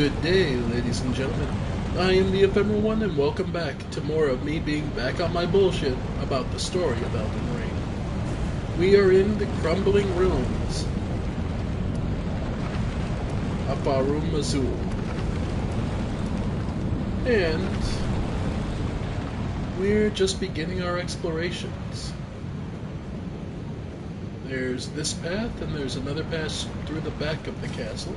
Good day, ladies and gentlemen. I am the Ephemeral One, and welcome back to more of me being back on my bullshit about the story of Elden Ring. We are in the crumbling ruins of Farum Azul. And we're just beginning our explorations. There's this path, and there's another path through the back of the castle.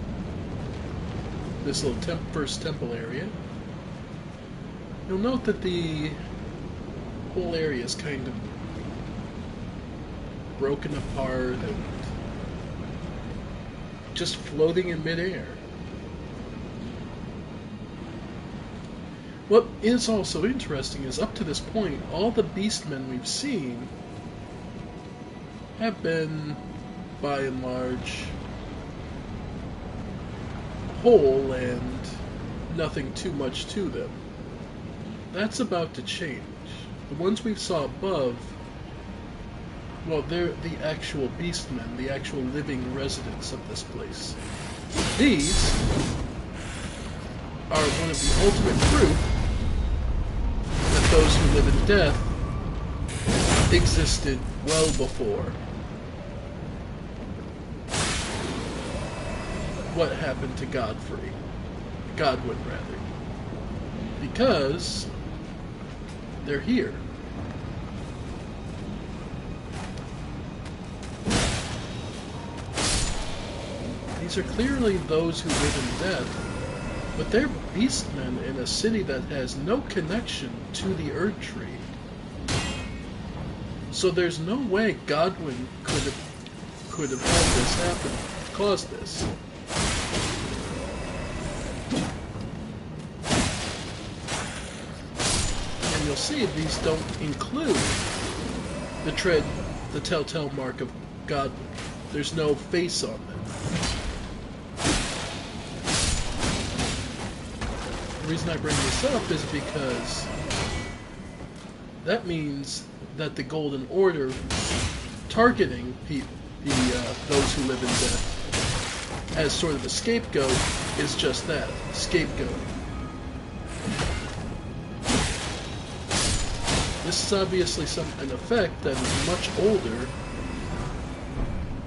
This little first temple area. You'll note that the whole area is kind of broken apart and just floating in midair. What is also interesting is up to this point, all the beastmen we've seen have been, by and large, whole and nothing too much to them. That's about to change. The ones we saw above, well, they're the actual beastmen, the actual living residents of this place. These are one of the ultimate proof that those who live in death existed well before what happened to Godwin, rather. Because they're here. These are clearly those who live in death, but they're beastmen in a city that has no connection to the Erd Tree. So there's no way Godwin could have had this happen, caused this. And you'll see these don't include the telltale mark of Godwin. There's no face on them. The reason I bring this up is because that means that the Golden Order targeting those who live in death as sort of a scapegoat is just that, scapegoat. This is obviously an effect that is much older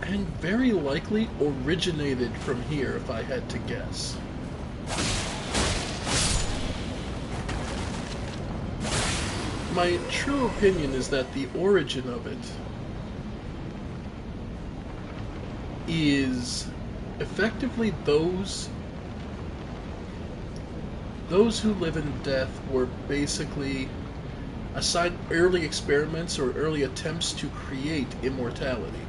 and very likely originated from here, if I had to guess. My true opinion is that the origin of it is effectively those who live in death were basically assigned early experiments or early attempts to create immortality,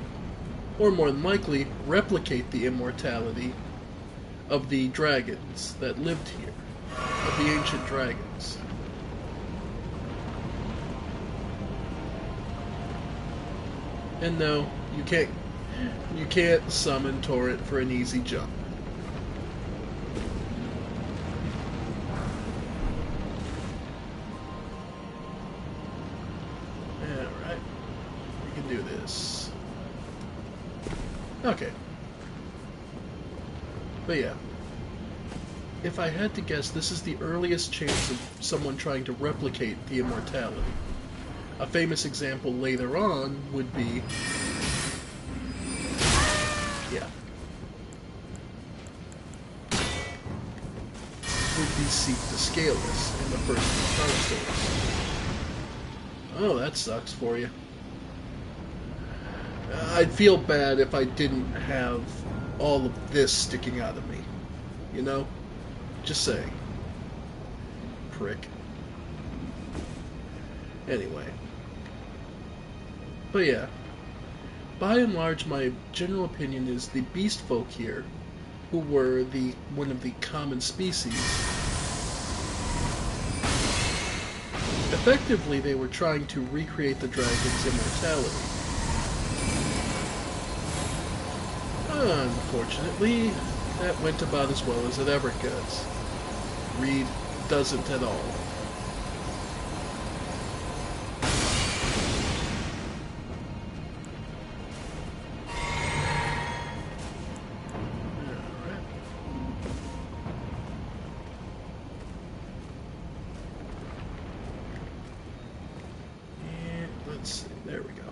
or more than likely replicate the immortality of the dragons that lived here, of the ancient dragons. And no, you can't summon Torrent for an easy jump. Alright, we can do this. Okay. But yeah, if I had to guess, this is the earliest chance of someone trying to replicate the immortality. A famous example later on would be, Seek the Scaleless in the first Dark Souls. Oh, that sucks for you. I'd feel bad if I didn't have all of this sticking out of me. You know? Just saying. Prick. Anyway. But yeah. By and large, my general opinion is the beast folk here, who were one of the common species, effectively they were trying to recreate the dragon's immortality. Unfortunately, that went about as well as it ever does. Reed doesn't at all. There we go.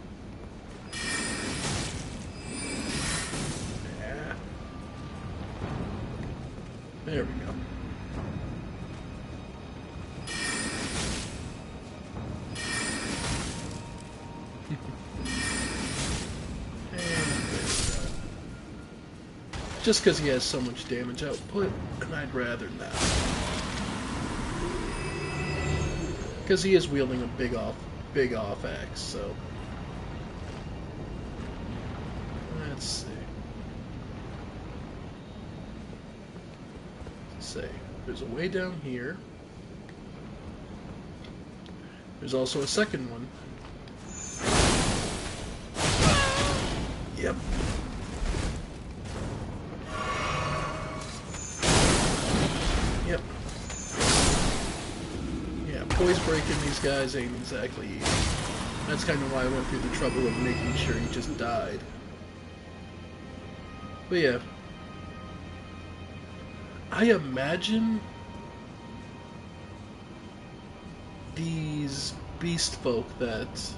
Yeah. There we go. And there's that. Just because he has so much damage output, and I'd rather not. Because he is wielding a big off axe, so. Let's see. Let's say there's a way down here. There's also a second one. Yep. Yep. Yeah, poise breaking these guys ain't exactly easy. That's kind of why I went through the trouble of making sure he just died. But yeah. I imagine these beast folk that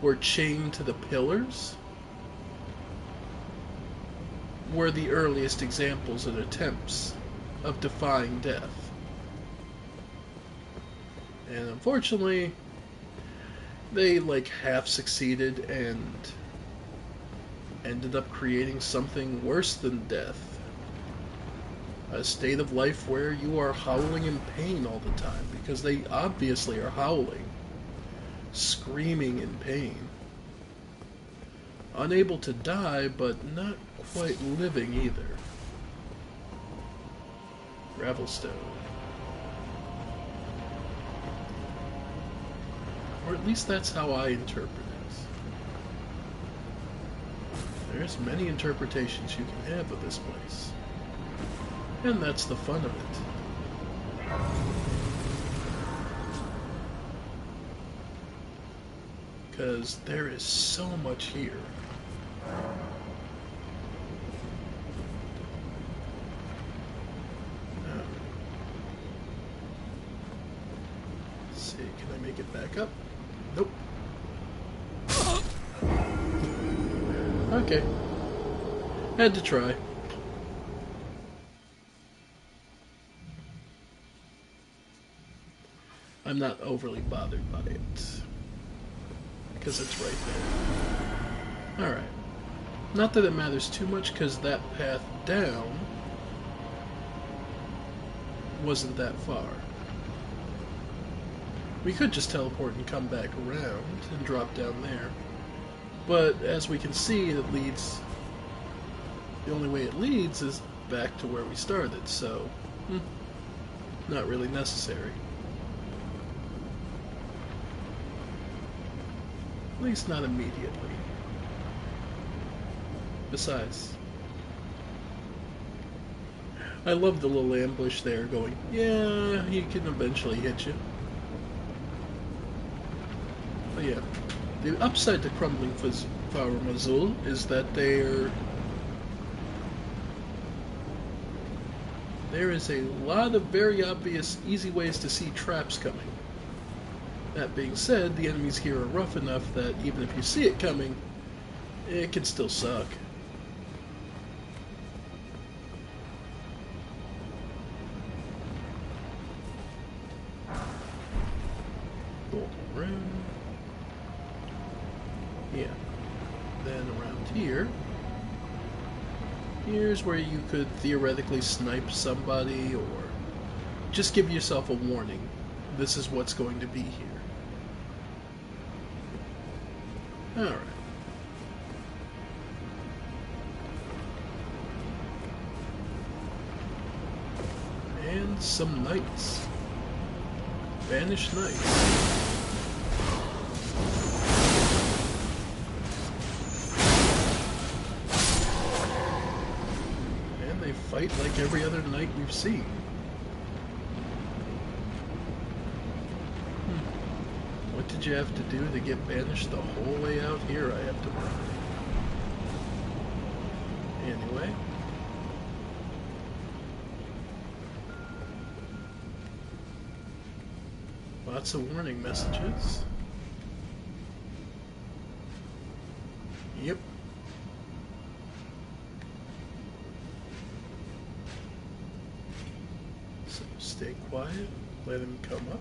were chained to the pillars were the earliest examples and attempts of defying death. And unfortunately, they like half succeeded and ended up creating something worse than death. A state of life where you are howling in pain all the time, because they obviously are howling, screaming in pain. Unable to die, but not quite living either. Gravelstone. Or at least that's how I interpret it. There's many interpretations you can have of this place. And that's the fun of it. Because there is so much here. Let's see, can I make it back up? Nope. Okay. Had to try. I'm not overly bothered by it. Because it's right there. Alright. Not that it matters too much, because that path down wasn't that far. We could just teleport and come back around and drop down there. But as we can see, it leads... The only way it leads is back to where we started, so... not really necessary. At least not immediately. Besides, I love the little ambush there going, yeah, he can eventually hit you. But yeah, the upside to crumbling Mazul is that there is a lot of very obvious, easy ways to see traps coming. That being said, the enemies here are rough enough that even if you see it coming, it can still suck. Golden rune. Yeah. Then around here, here's where you could theoretically snipe somebody or just give yourself a warning. This is what's going to be here. Alright. And some knights. Banished knights. And they fight like every other knight we've seen. What did you have to do to get banished the whole way out here, I have to wonder. Anyway. Lots of warning messages. Stay quiet. Let him come up.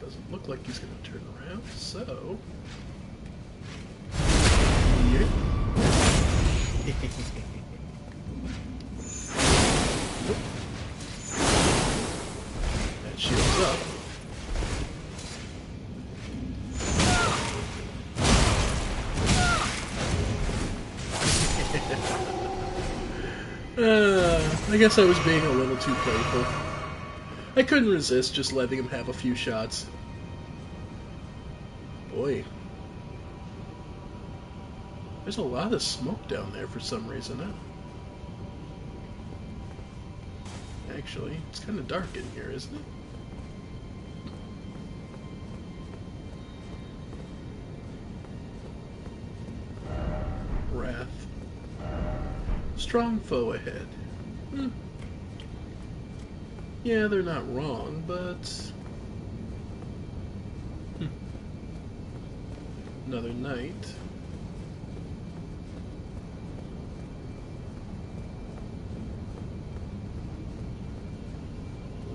Doesn't look like he's going to turn around, so... Yeah. That shields up. I guess I was being a little too playful. I couldn't resist just letting him have a few shots. Boy. There's a lot of smoke down there for some reason, huh? Actually, it's kind of dark in here, isn't it? Wrath. Strong foe ahead. Yeah, they're not wrong, but... Another knight.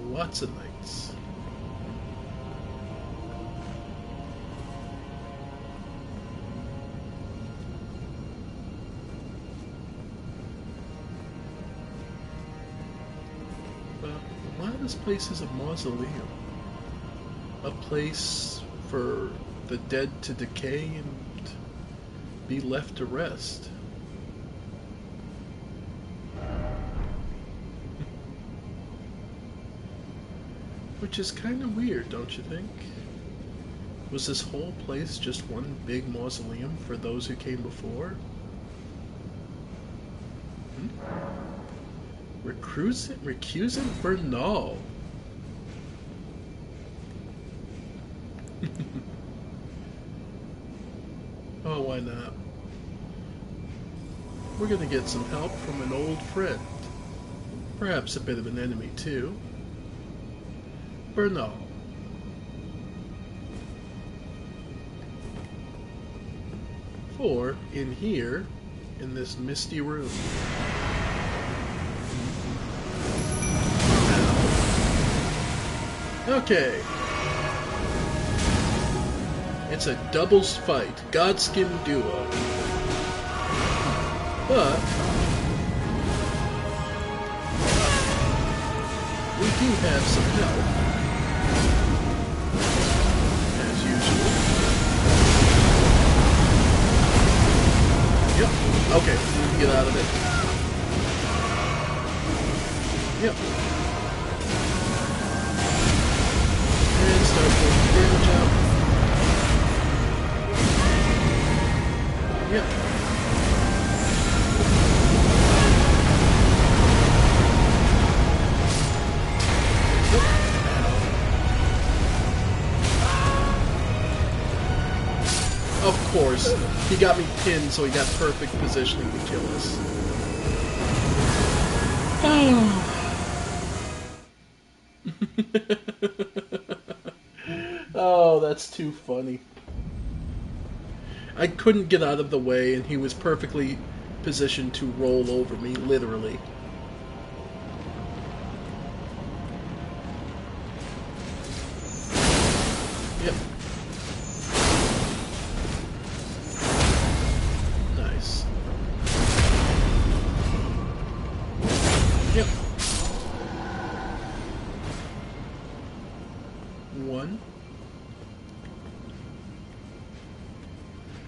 Lots of knights. A lot of this place is a mausoleum. A place for the dead to decay and be left to rest. Which is kind of weird, don't you think? Was this whole place just one big mausoleum for those who came before? Recusant Bernal. Oh, why not? We're gonna get some help from an old friend. Perhaps a bit of an enemy, too. Bernal. For, in here, in this misty room. Okay. It's a doubles fight, Godskin duo. But we do have some help, as usual. Yep. Okay, we can get out of it. Yep. And start pulling damage out. Yep. Of course, he got me pinned, so he got perfect positioning to kill us. Oh, that's too funny. I couldn't get out of the way, and he was perfectly positioned to roll over me, literally. Yep. Nice. Yep. One.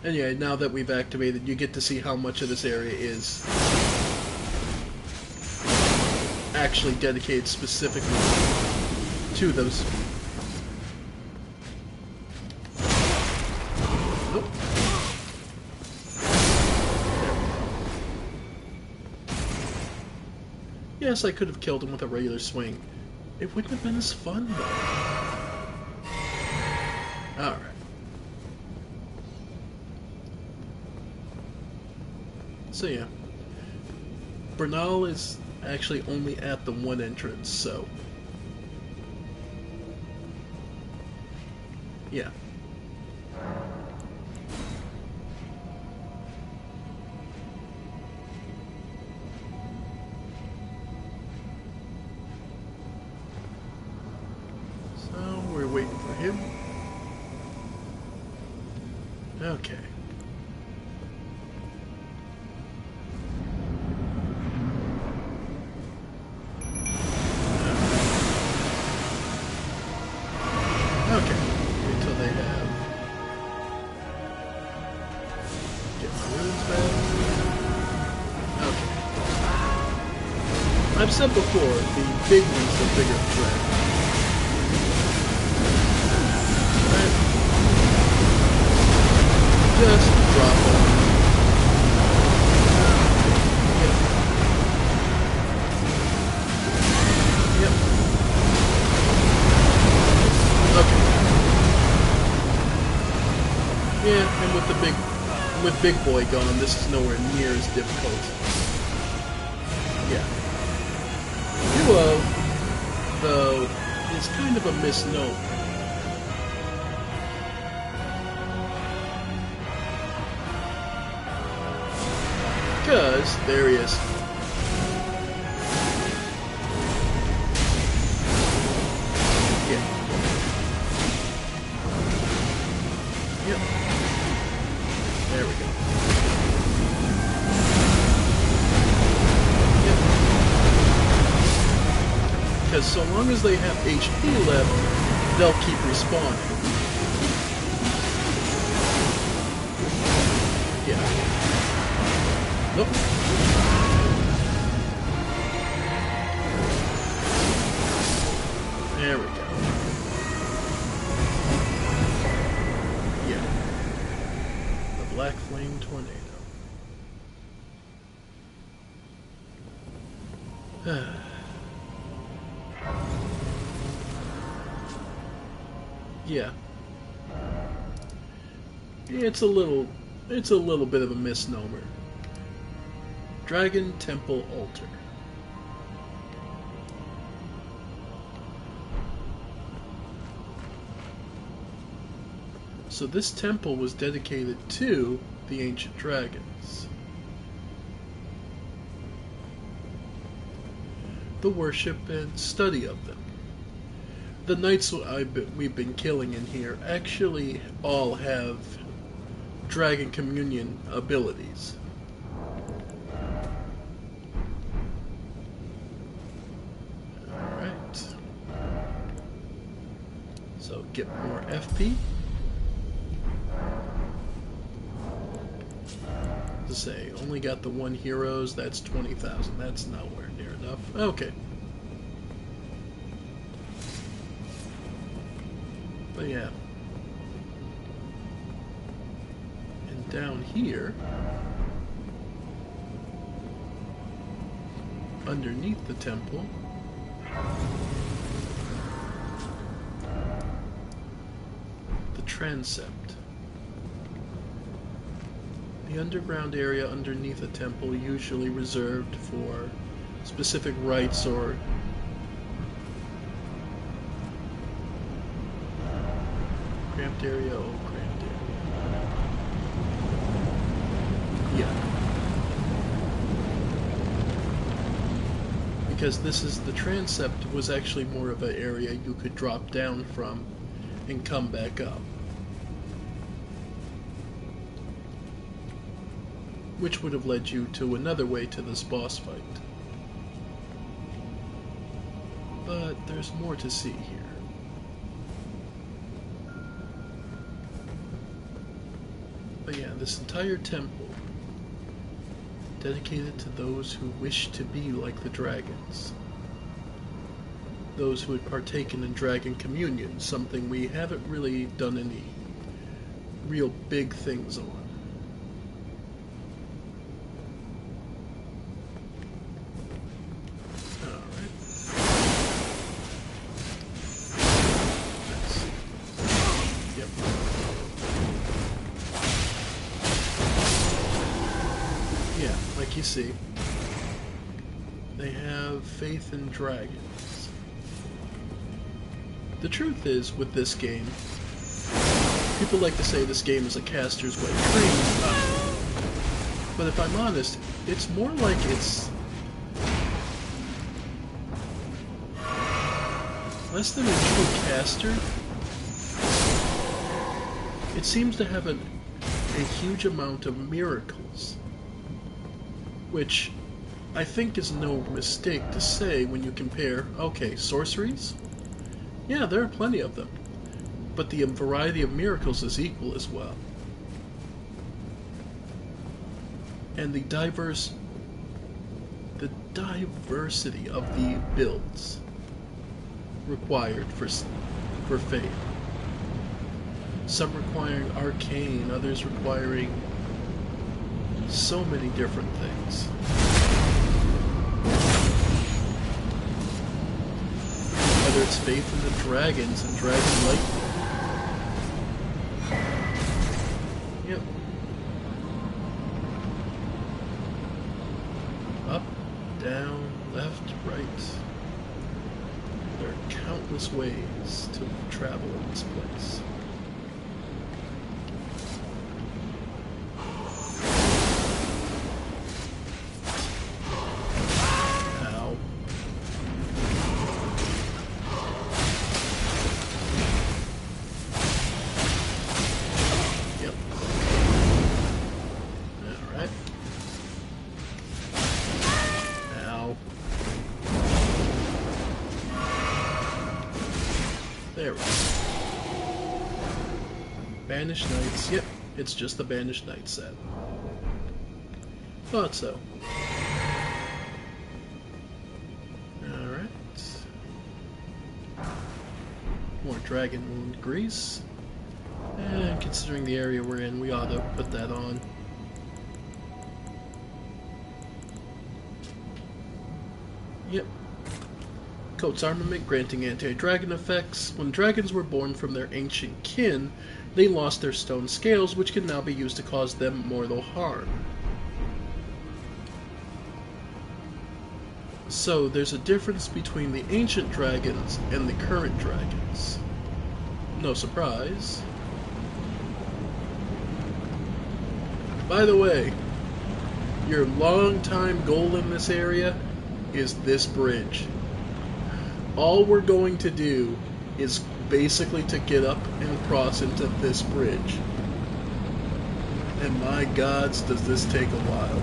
And yeah, now that we've activated, you get to see how much of this area is actually dedicated specifically to those. Nope. Yes, I could have killed him with a regular swing. It wouldn't have been as fun, though. Alright. So yeah, Bernal is actually only at the one entrance, so yeah. Okay. Okay. Until they have... Get my runes back. Okay. I've said before, the big one's the bigger threat. Right. Just drop them. Yep. Yep. Okay. Yeah, and with Big Boy gone, this is nowhere near as difficult. Yeah. Duo, though, is kind of a misnomer. Because there he is. Yeah. Yep. There we go. Yep. Because so long as they have HP left, they'll keep respawning. Yeah. Nope. There we go. Yeah. The Black Flame Tornado. Yeah. It's a little bit of a misnomer. Dragon Temple Altar. So this temple was dedicated to the ancient dragons. The worship and study of them. The knights we've been killing in here actually all have dragon communion abilities. Alright. So get more FP. To say, only got the 1 heroes, that's 20,000. That's nowhere near enough. Okay. But yeah. And down here, underneath the temple, the transept. The underground area underneath a temple, usually reserved for specific rites or cramped area. Oh, cramped area. Yeah. Because this is the transept was actually more of an area you could drop down from and come back up. Which would have led you to another way to this boss fight. But there's more to see here. But yeah, this entire temple, dedicated to those who wish to be like the dragons. Those who had partaken in dragon communion, something we haven't really done any real big things on. You see, they have faith in dragons. The truth is, with this game, people like to say this game is a caster's wet dream, but if I'm honest, it's more like it's less than a true caster. It seems to have an a huge amount of miracles, which I think is no mistake to say when you compare, okay, sorceries? Yeah, there are plenty of them, but the variety of miracles is equal as well. And the diversity of the builds required for faith. Some requiring arcane, others requiring so many different things. Whether it's faith in the dragons and dragon lightning. Yep. Up, down, left, right. There are countless ways to travel in this place. There we go. Banished Knights. Yep, it's just the Banished Knight set. Thought so. Alright. More Dragon Wound Grease. And considering the area we're in, we ought to put that on. Yep. Coat's armament granting anti-dragon effects. When dragons were born from their ancient kin, they lost their stone scales, which can now be used to cause them mortal harm. So there's a difference between the ancient dragons and the current dragons. No surprise. By the way, your long-time goal in this area is this bridge. All we're going to do is basically to get up and cross into this bridge. And my gods, does this take a while.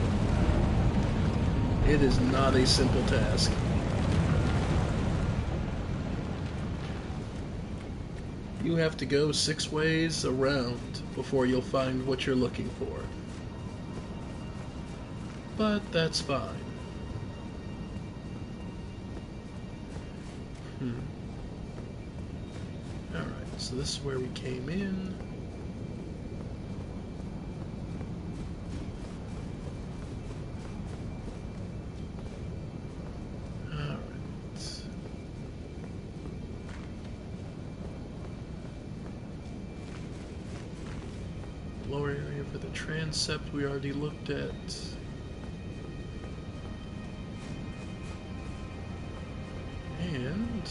It is not a simple task. You have to go 6 ways around before you'll find what you're looking for. But that's fine. Alright, so this is where we came in. Alright. Lower area for the transept we already looked at. And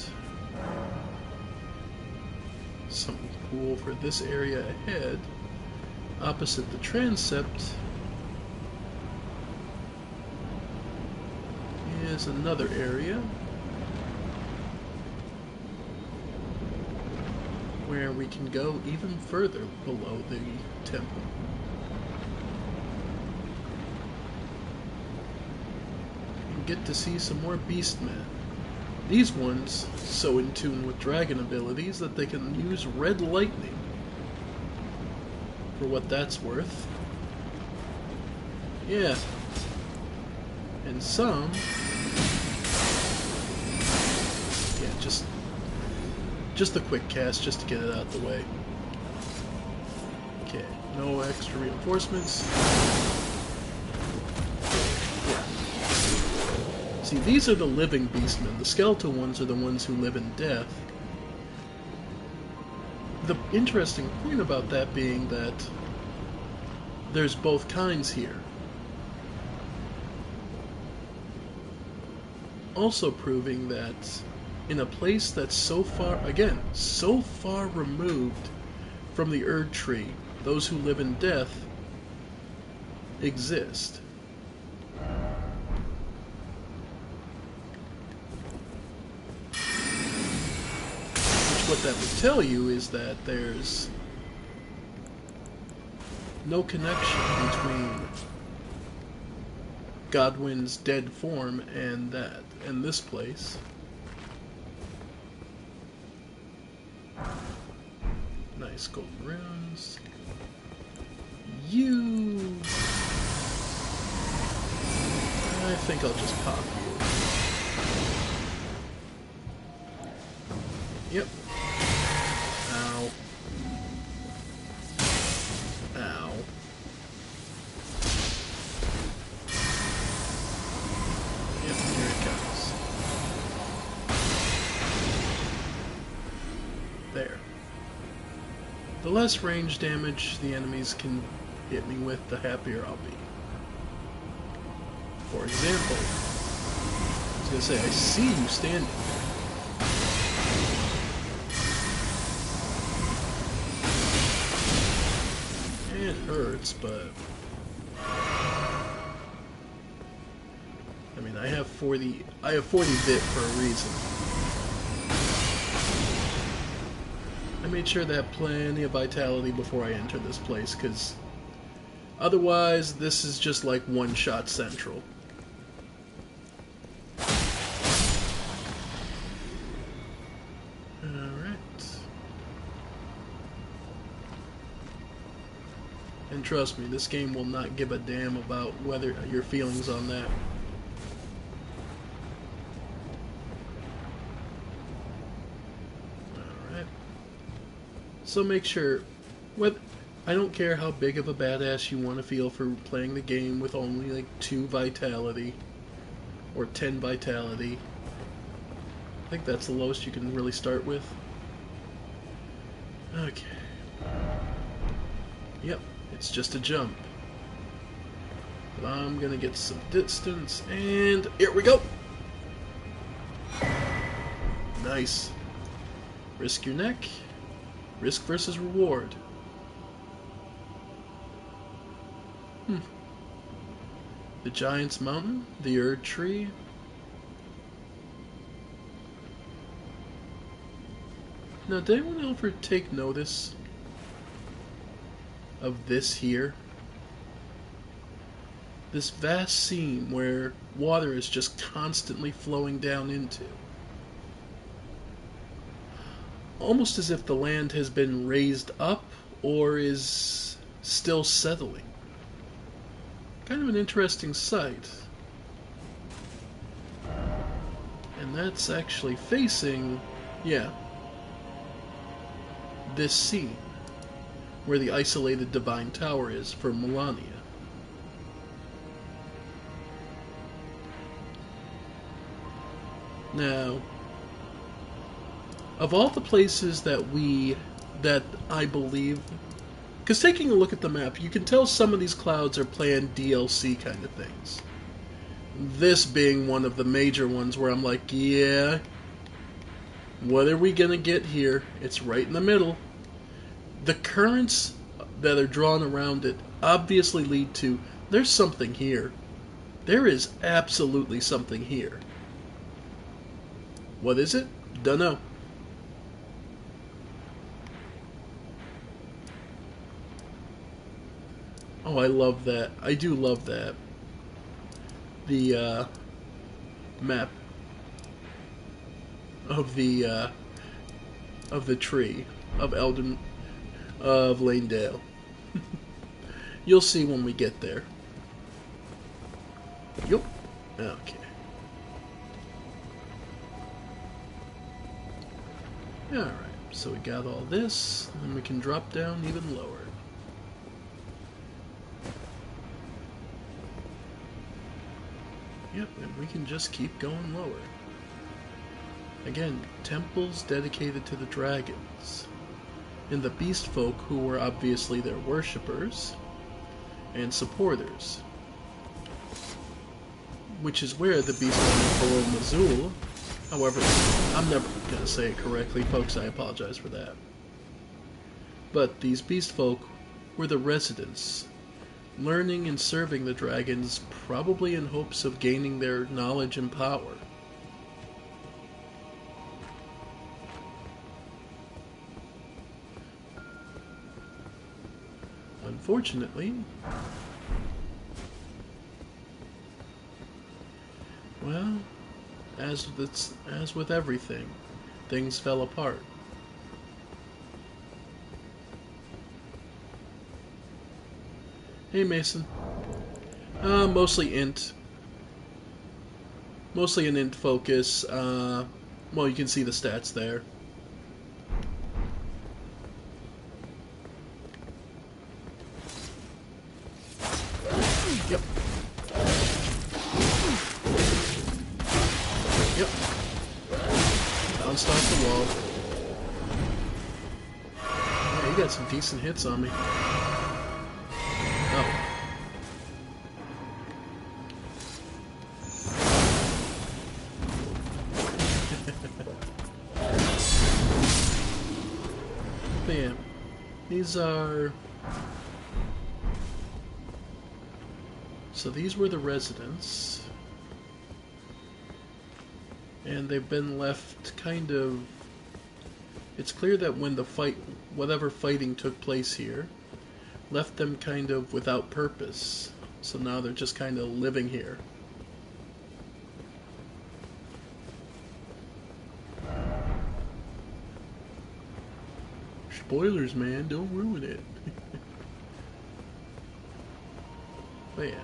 something cool for this area ahead. Opposite the transept is another area where we can go even further below the temple. And get to see some more beastmen. These ones so in tune with dragon abilities that they can use red lightning. For what that's worth. Yeah. And some... yeah, just a quick cast just to get it out of the way. Okay, no extra reinforcements. See, these are the living beastmen. The skeletal ones are the ones who live in death. The interesting point about that being that there's both kinds here. Also proving that in a place that's so far, again, so far removed from the Erd Tree, those who live in death exist. What that would tell you is that there's no connection between Godwyn's dead form and this place. Nice golden runes. I think I'll just pop you. Yep. Ow. Ow. Yep, here it comes. There. The less range damage the enemies can hit me with, the happier I'll be. For example, I was going to say, I see you standing there. It hurts, but I mean, I have 40 bit for a reason. I made sure to have plenty of vitality before I enter this place, because otherwise this is just like one-shot central. And trust me, this game will not give a damn about whether your feelings on that. Alright. So make sure, I don't care how big of a badass you want to feel for playing the game with only like 2 vitality or 10 vitality. I think that's the lowest you can really start with. Okay. Yep. It's just a jump. But I'm gonna get some distance, and here we go! Nice. Risk your neck. Risk versus reward. The Giant's Mountain, the Erd Tree. Now, did anyone ever take notice of this here? This vast seam where water is just constantly flowing down into. Almost as if the land has been raised up or is still settling. Kind of an interesting sight. And that's actually facing, yeah, this seam, where the isolated divine tower is for Melania. Now, of all the places that I believe, because taking a look at the map, you can tell some of these clouds are planned DLC kind of things. This being one of the major ones where I'm like, yeah, what are we gonna get here? It's right in the middle. The currents that are drawn around it obviously lead to, there's something here. There is absolutely something here. What is it? Dunno. Oh, I love that. I do love that. The map of the tree of Lanedale. You'll see when we get there. Yup. Okay. Alright, so we got all this, and we can drop down even lower. Yep, and we can just keep going lower. Again, temples dedicated to the dragons. And the beast folk, who were obviously their worshippers and supporters. Which is where the beast folk of Mazul, however, I'm never going to say it correctly, folks, I apologize for that. But these beast folk were the residents, learning and serving the dragons, probably in hopes of gaining their knowledge and power. unfortunately. Well, as with everything, things fell apart. Hey, Mason. Mostly int. Mostly an int focus. Well, you can see the stats there. Yep. Yep. Bounced off the wall. Yeah, you got some decent hits on me. Oh. But yeah, these are... So these were the residents. And they've been left kind of... It's clear that when the whatever fighting took place here, left them kind of without purpose. So now they're just kind of living here. Spoilers, man, don't ruin it. But yeah.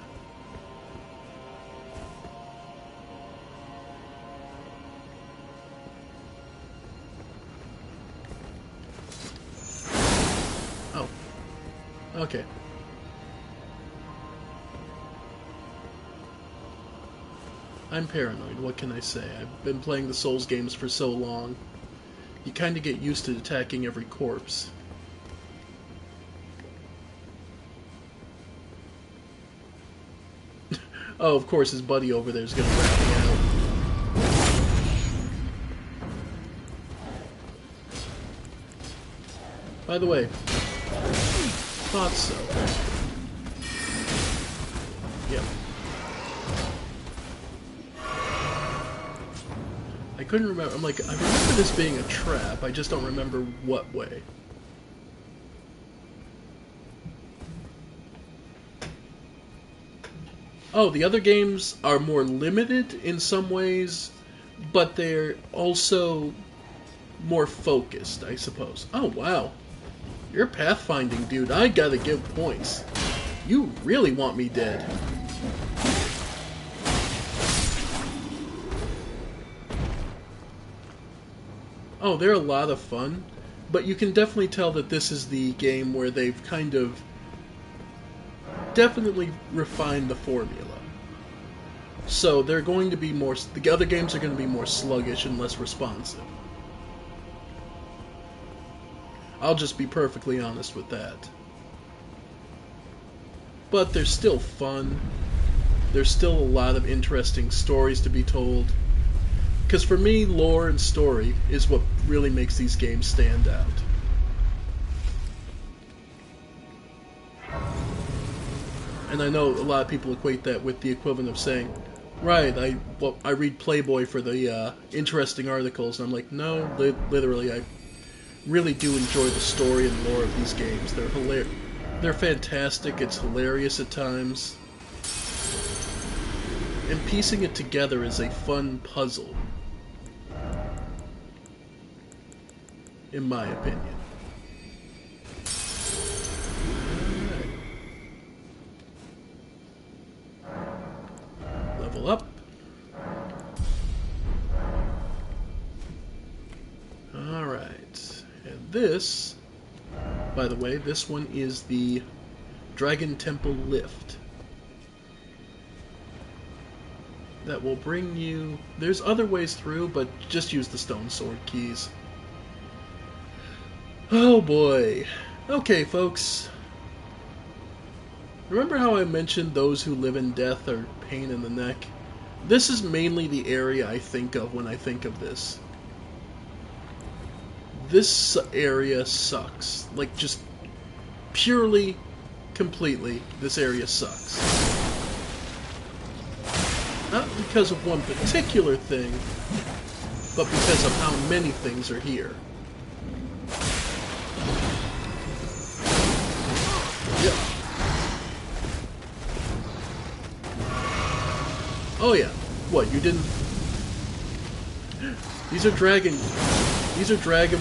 Oh. Okay. I'm paranoid, what can I say? I've been playing the Souls games for so long. You kind of get used to attacking every corpse. Oh, of course, his buddy over there is going to rat me out. By the way, thought so. Yep. I couldn't remember. I'm like, I remember this being a trap. I just don't remember what way. Oh, the other games are more limited in some ways, but they're also more focused, I suppose. Oh, wow. You're pathfinding, dude. I gotta give points. You really want me dead. Oh, they're a lot of fun, but you can definitely tell that this is the game where they've kind of definitely refined the formula. So they're going to be more... The other games are going to be more sluggish and less responsive. I'll just be perfectly honest with that. But they're still fun. There's still a lot of interesting stories to be told. Because for me, lore and story is what really makes these games stand out. And I know a lot of people equate that with the equivalent of saying, right, I read Playboy for the interesting articles. And I'm like, no, literally, I really do enjoy the story and lore of these games. They're hilarious. They're fantastic. It's hilarious at times. And piecing it together is a fun puzzle. In my opinion. Alright. Level up. Alright. And this, by the way, this one is the Dragon Temple Lift. That will bring you... There's other ways through, but just use the stone sword keys. Oh boy. Okay, folks. Remember how I mentioned those who live in death are pain in the neck? This is mainly the area I think of when I think of this. This area sucks. Like, just purely, completely, this area sucks. Not because of one particular thing, but because of how many things are here. Yeah. Oh yeah. What, you didn't... These are dragon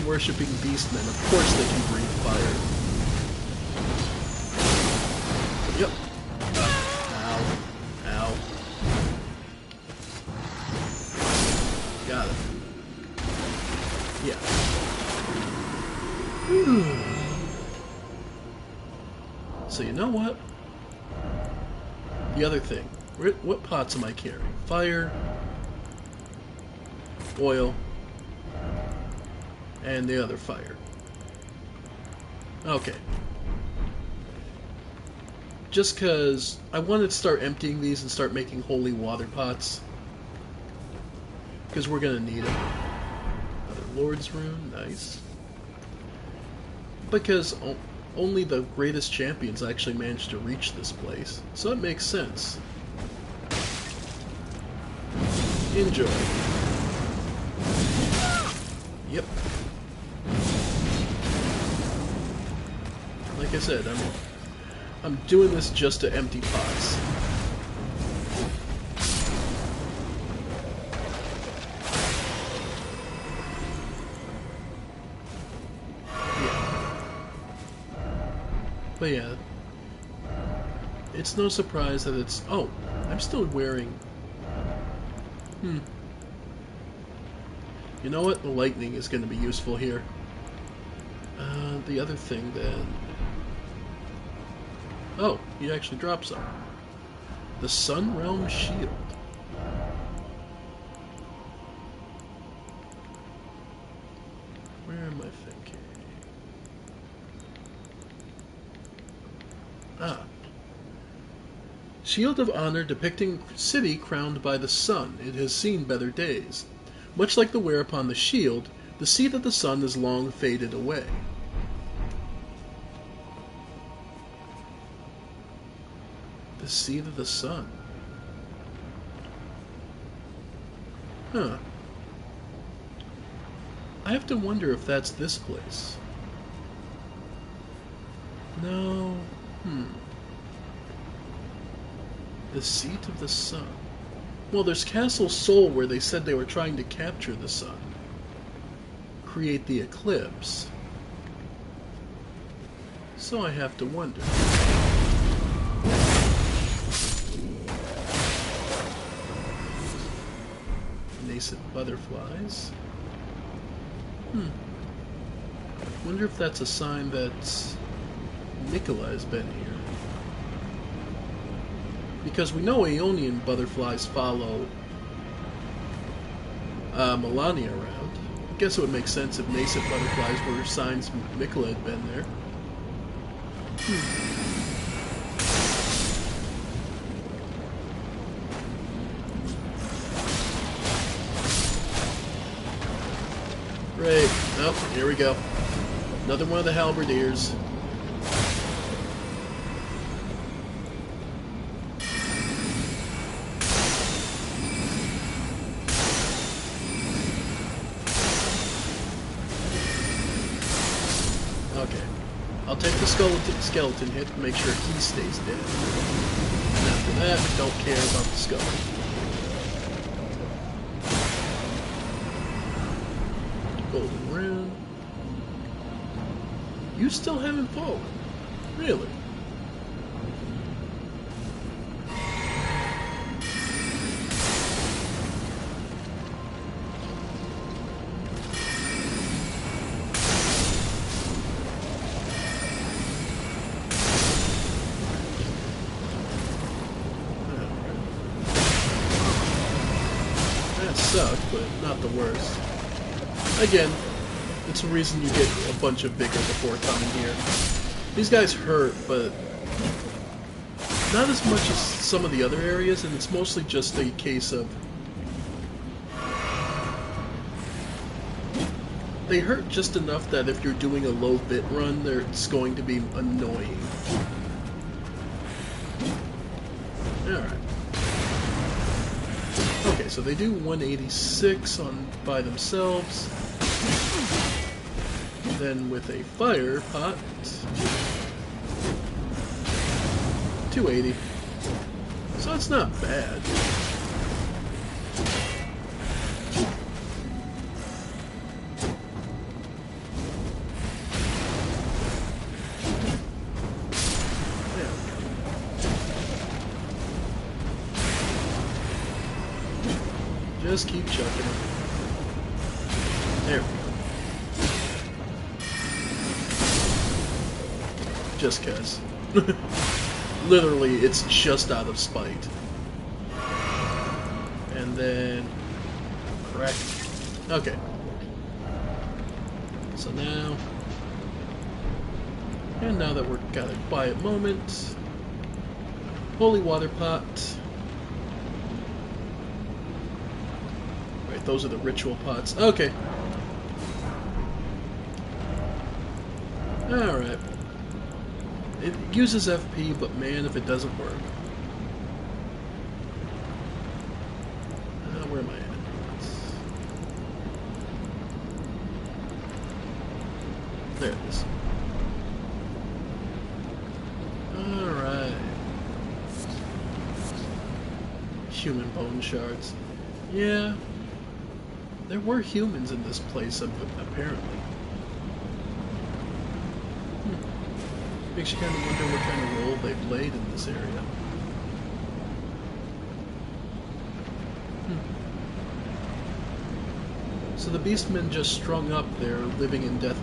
worshipping beastmen. Of course they can breathe fire. Yep. Ow. Ow. Got it. Yeah. So you know what? The other thing. What pots am I carrying? Fire, oil, and the other fire. Okay. Just because I wanted to start emptying these and start making holy water pots. Because we're going to need them. Another Lord's Rune, nice. Because only the greatest champions actually managed to reach this place. So it makes sense. Enjoy. Yep. Like I said, I'm doing this just to empty pots. Yeah. But yeah, it's no surprise that it's... Oh, I'm still wearing... You know what? The lightning is going to be useful here. The other thing then... Oh, he actually dropped some. The Sun Realm Shield. Where am I thinking? Ah. Shield of Honor depicting city crowned by the sun. It has seen better days. Much like the wear upon the shield, the seat of the sun is long faded away. The seat of the sun. Huh. I have to wonder if that's this place. No. The seat of the sun. Well, there's Castle Sol where they said they were trying to capture the sun. Create the eclipse. So I have to wonder. Nascent butterflies. Wonder if that's a sign that Nikolai's been here. Because we know Aeonian butterflies follow Melania around. I guess it would make sense if nascent butterflies were signs Mikola had been there. Great. Oh, here we go. Another one of the halberdiers. Okay. I'll take the skeleton hit to make sure he stays dead. And after that, don't care about the skull. Golden rune. You still haven't fallen? Really? That sucked, but not the worst. Again, it's a reason you get a bunch of bigger before coming here. These guys hurt, but not as much as some of the other areas, and it's mostly just a case of they hurt just enough that if you're doing a low bit run, it's going to be annoying. Alright. Okay, so they do 186 by themselves. Then with a fire pot, 280. So it's not bad. Just keep chucking it. There we go. Just cuz. Literally, it's just out of spite. And then... crack. Okay. So now... and now that we're got a quiet moment... holy water pot. Right, those are the ritual pots. Okay. Alright. It uses FP, but man, if it doesn't work. Where am I at? There it is. Alright. Human bone shards. Yeah. There were humans in this place, apparently. Makes you kind of wonder what kind of role they played in this area. So the beastmen just strung up their living in death.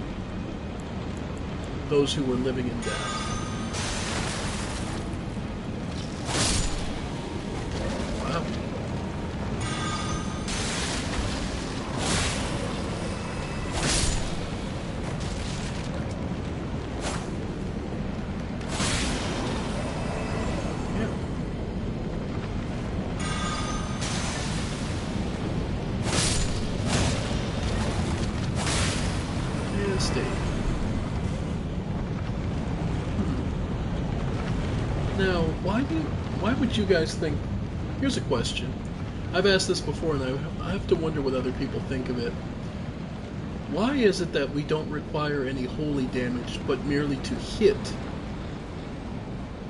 Those who were living in death. Wow. Now, why would you guys think... Here's a question. I've asked this before, and I have to wonder what other people think of it. Why is it that we don't require any holy damage, but merely to hit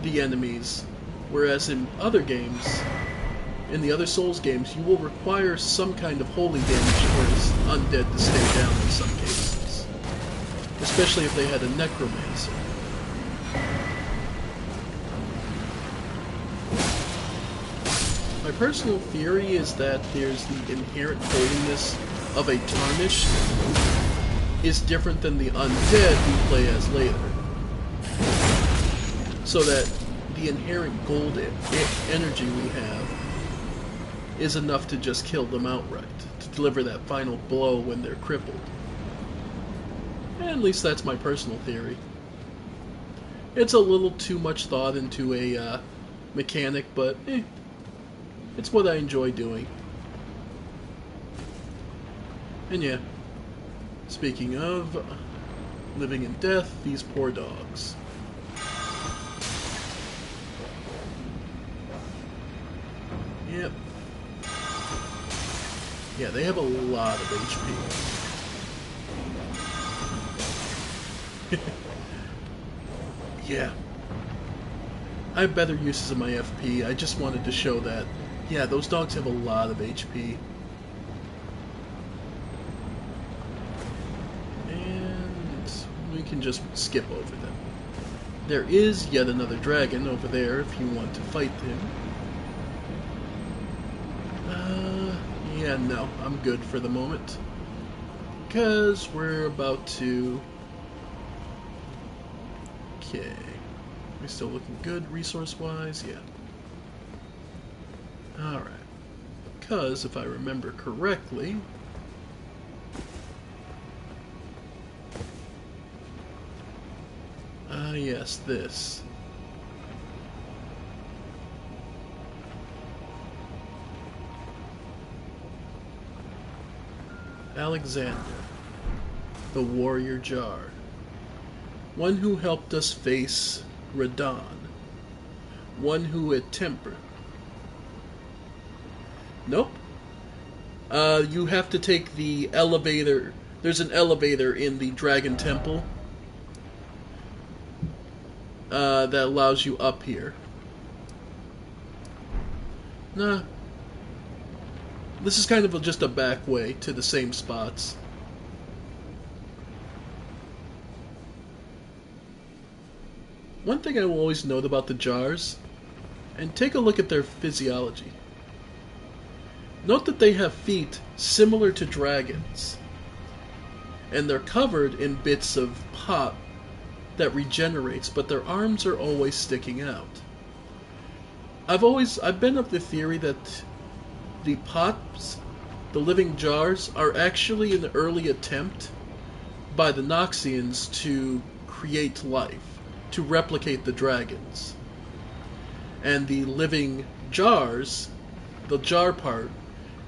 the enemies, whereas in other games, in the other Souls games, you will require some kind of holy damage for undead to stay down in some cases. Especially if they had a necromancer. My personal theory is that there's the inherent holiness of a tarnished is different than the undead we play as later. So that the inherent gold energy we have is enough to just kill them outright, to deliver that final blow when they're crippled. At least that's my personal theory. It's a little too much thought into a mechanic, but it's what I enjoy doing. And yeah, speaking of living in death, these poor dogs. Yep. Yeah, they have a lot of HP. Yeah. I have better uses of my FP. I just wanted to show that. Yeah, those dogs have a lot of HP. And we can just skip over them. There is yet another dragon over there if you want to fight him. Yeah, no, I'm good for the moment. Because we're about to... Okay. We're still looking good resource-wise? Yeah. Alright. Because, if I remember correctly... yes, this. Alexander, the warrior jar. One who helped us face Radon. One who had temper. Nope. You have to take the elevator. There's an elevator in the Dragon Temple that allows you up here. Nah. This is kind of just a back way to the same spots. One thing I will always note about the jars, and take a look at their physiology. Note that they have feet similar to dragons, and they're covered in bits of pot that regenerates, but their arms are always sticking out. I've been of the theory that the pots, the living jars, are actually an early attempt by the Noxians to create life, to replicate the dragons. And the living jars, the jar part,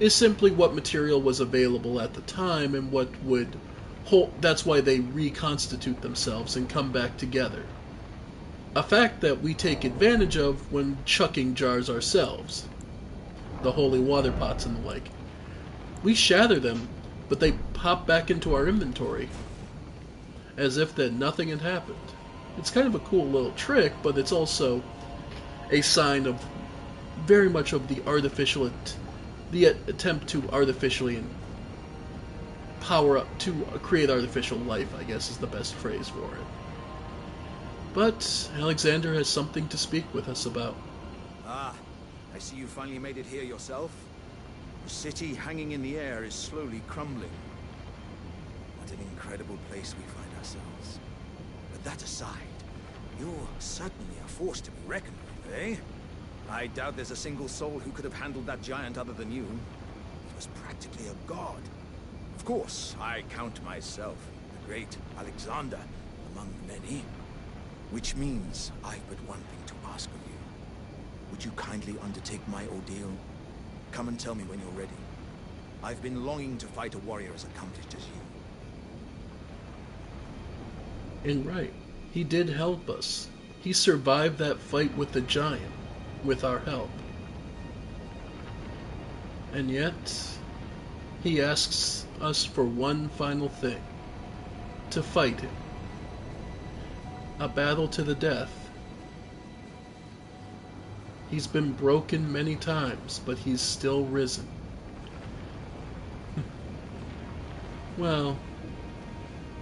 is simply what material was available at the time and what would hold. That's why they reconstitute themselves and come back together. A fact that we take advantage of when chucking jars ourselves. The holy water pots and the like. We shatter them, but they pop back into our inventory as if that nothing had happened. It's kind of a cool little trick, but it's also a sign of very much of the attempt to artificially power up, to create artificial life, I guess is the best phrase for it. But Alexander has something to speak with us about. Ah, I see you finally made it here yourself. The city hanging in the air is slowly crumbling. What an incredible place we find ourselves. But that aside, you're certainly a force to be reckoned with, eh? I doubt there's a single soul who could have handled that giant other than you. He was practically a god. Of course, I count myself, the great Alexander, among many. Which means I've but one thing to ask of you. Would you kindly undertake my ordeal? Come and tell me when you're ready. I've been longing to fight a warrior as accomplished as you. And right, he did help us. He survived that fight with the giant, with our help. And yet, he asks us for one final thing. To fight him. A battle to the death. He's been broken many times, but he's still risen. Well,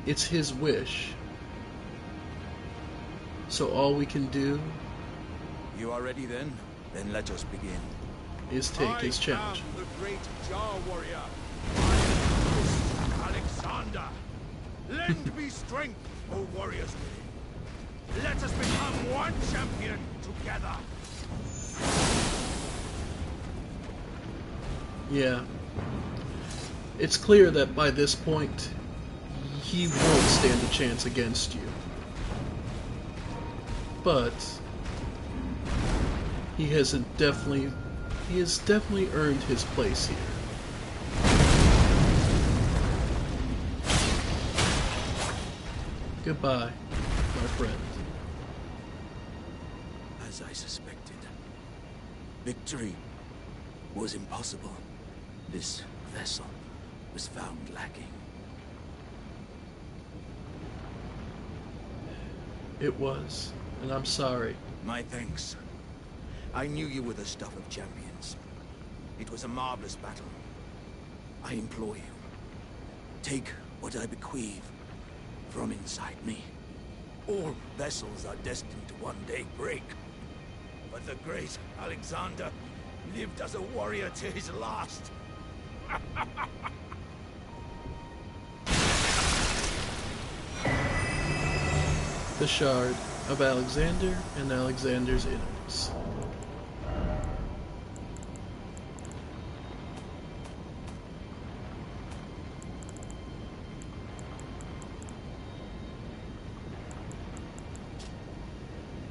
it's his wish. So all we can do... You are ready then? Then let us begin. Is take his challenge. I am the great Jar Warrior. I am Alexander. Lend me strength, O warriors. Let us become one champion together. Yeah. It's clear that by this point, he won't stand a chance against you. But he has definitely earned his place here. Goodbye, my friend. As I suspected, victory was impossible. This vessel was found lacking. It was, and I'm sorry. My thanks. I knew you were the stuff of champions. It was a marvelous battle. I implore you, take what I bequeath from inside me. All vessels are destined to one day break. But the great Alexander lived as a warrior to his last. The Shard of Alexander and Alexander's Innards.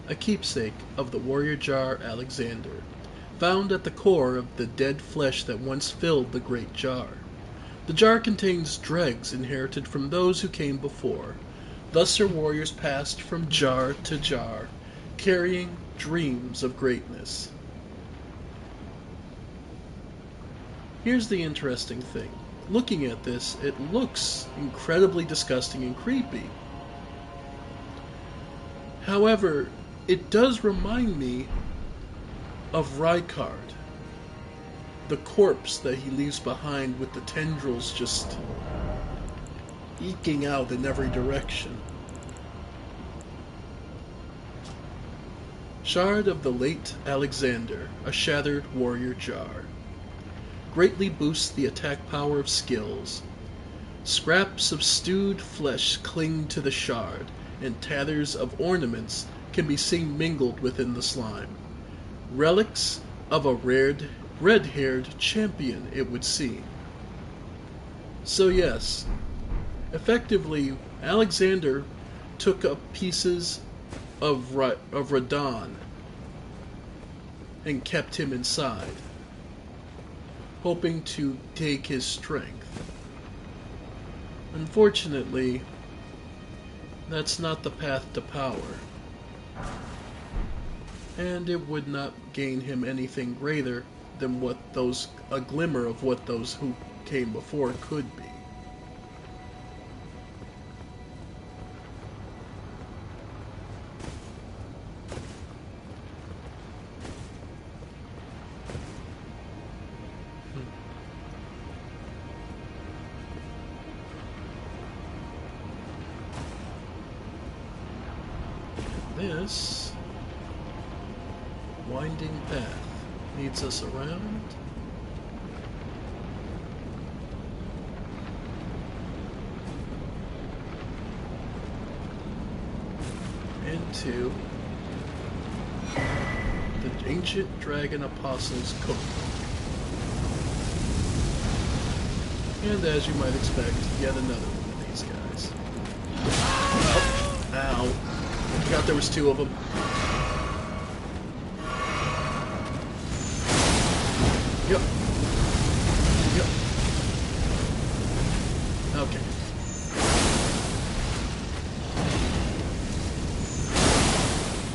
A keepsake of the warrior jar Alexander, found at the core of the dead flesh that once filled the great jar. The jar contains dregs inherited from those who came before. Thus her warriors passed from jar to jar, carrying dreams of greatness. Here's the interesting thing. Looking at this, it looks incredibly disgusting and creepy. However, it does remind me of Rykard, the corpse that he leaves behind with the tendrils just eking out in every direction. Shard of the late Alexander, a shattered warrior jar. greatly boosts the attack power of skills. Scraps of stewed flesh cling to the shard, and tatters of ornaments can be seen mingled within the slime. Relics of a red-haired champion, it would seem. So yes, effectively, Alexander took up pieces of Radon and kept him inside, hoping to take his strength. Unfortunately, that's not the path to power, and it would not gain him anything greater than a glimmer of what those who came before could be. This winding path leads us around into the ancient dragon apostle's cove. And as you might expect, yet another one of these guys. Oh, ow. I forgot there was two of them. Yep. Yep. Okay.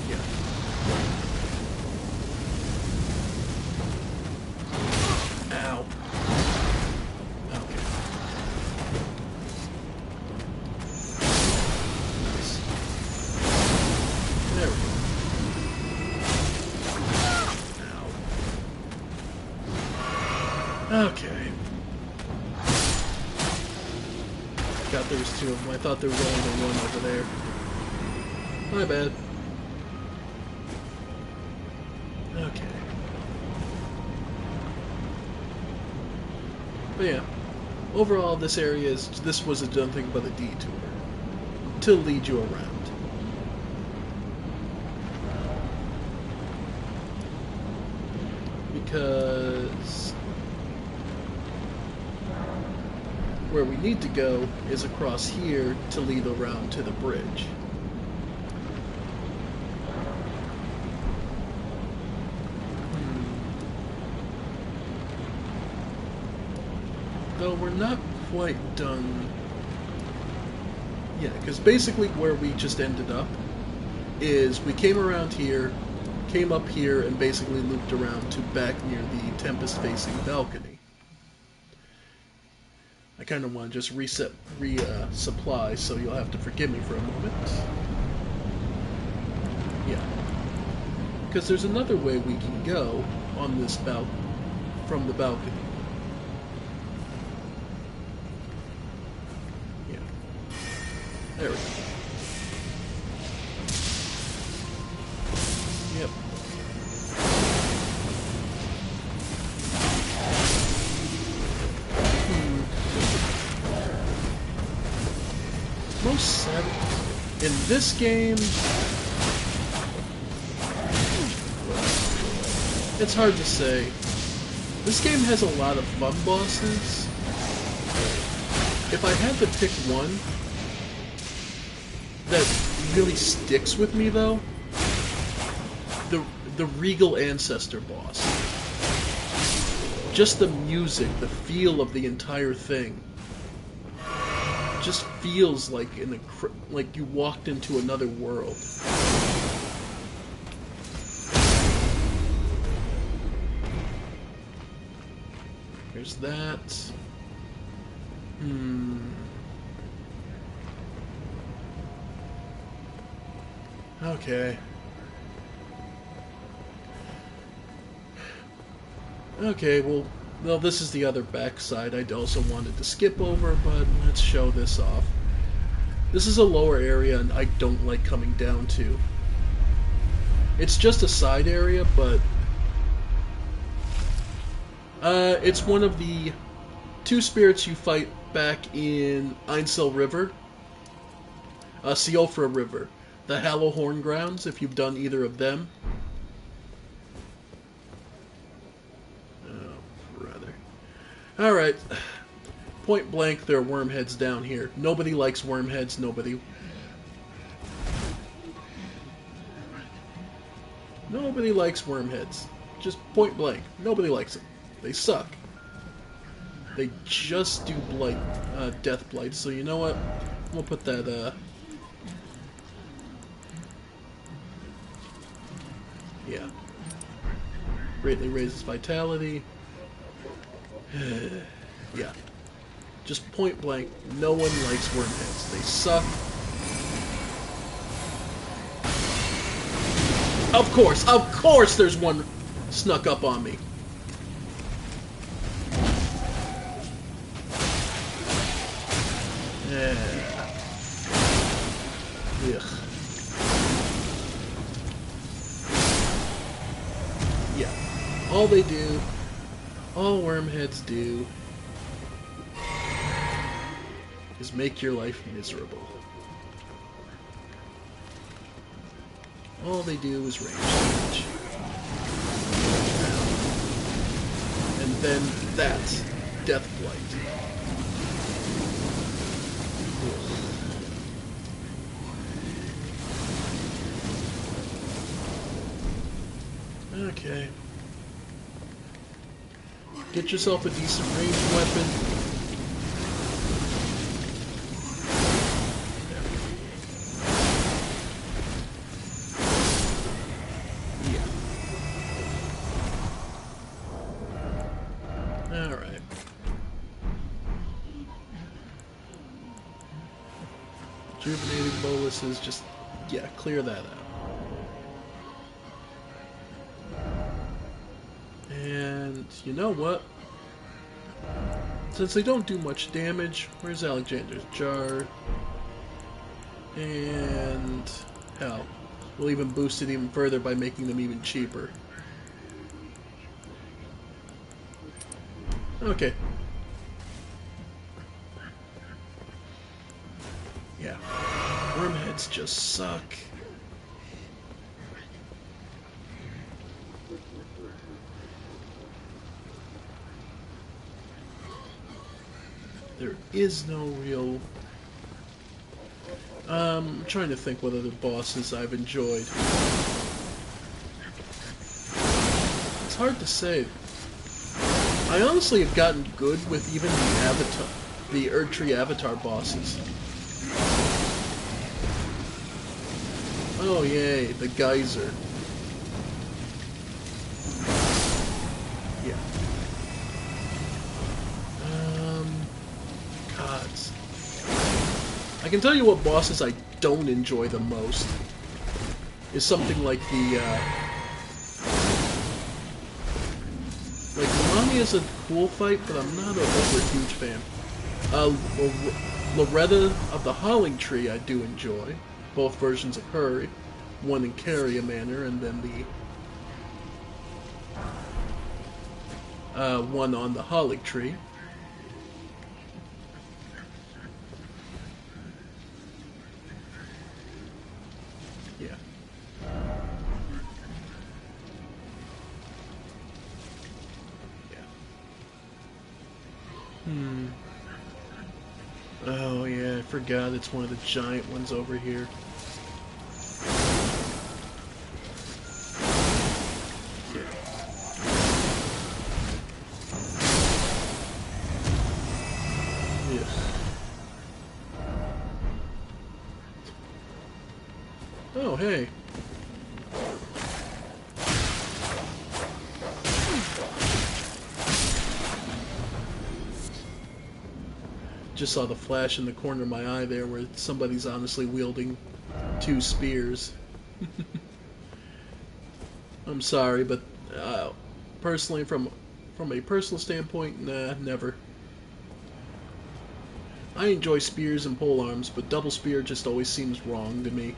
Yeah. Ow. Okay. Nice. There we go. Ow. Okay. Forgot there was two of them. I thought there was only one over there. My bad. Okay. But yeah, overall this was nothing but a detour to lead you around. Because where we need to go is across here to lead around to the bridge. Though we're not quite done. Yeah, because basically where we just ended up is we came around here, came up here, and basically looped around to back near the Tempest-facing balcony. I kind of want to just resupply, so you'll have to forgive me for a moment. Yeah. Because there's another way we can go on this from the balcony. Yeah. There we go. Yep. Most sad in this game, it's hard to say. This game has a lot of fun bosses. If I had to pick one that really sticks with me, though, the Regal Ancestor boss. Just the music, the feel of the entire thing, just feels like like you walked into another world. There's that. Okay. Okay, well, this is the other backside I also wanted to skip over, but let's show this off. This is a lower area, and I don't like coming down to. It's just a side area, but It's one of the two spirits you fight back in Ainsel River, Siofra River, the Hallowhorn Grounds, if you've done either of them. Oh, brother. Alright. Point blank, there are wormheads down here. Nobody likes wormheads, nobody. Nobody likes wormheads. Just point blank. Nobody likes them. They suck. They just do blight, death blight. So you know what? We'll put that, yeah. Greatly raises vitality. Yeah. Just point blank, no one likes wormheads. They suck. Of course there's one snuck up on me. Yeah. Ugh. Yeah. All they do, all wormheads do, is make your life miserable. All they do is range damage. And then that's death blight. Ugh. Okay. Get yourself a decent ranged weapon. Alright. Rejuvenating boluses, just, yeah, clear that out. And, you know what? Since they don't do much damage, where's Alexander's jar? And, hell, we'll even boost it even further by making them even cheaper. Okay. Yeah. Wormheads just suck. There is no real... I'm trying to think what other bosses I've enjoyed. It's hard to say. I honestly have gotten good with even the Erdtree Avatar bosses. Oh yay, the geyser. Yeah. Gods. I can tell you what bosses I don't enjoy the most. Is something like the, like, Lamia is a cool fight, but I'm not a huge fan. Loretta of the Howling Tree I do enjoy. Both versions of her. One in Caria Manor, and then the one on the Howling Tree. Yeah. Oh yeah, I forgot it's one of the giant ones over here. Yeah. Oh hey. Just saw the flash in the corner of my eye there where somebody's honestly wielding two spears. I'm sorry, but personally, from a personal standpoint, nah, never. I enjoy spears and polearms, but double spear just always seems wrong to me.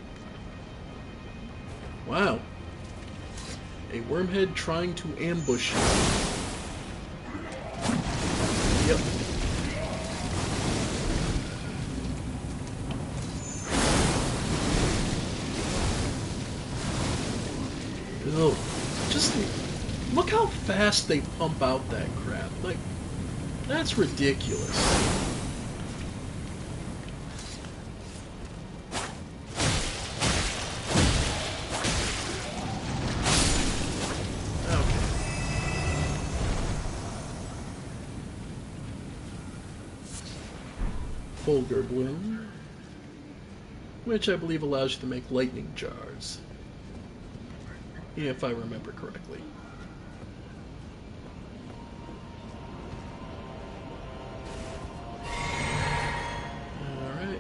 Wow. A wormhead trying to ambush you. Oh, just look how fast they pump out that crap. Like, that's ridiculous. Fulgur Bloom, which I believe allows you to make lightning jars, if I remember correctly. Alright.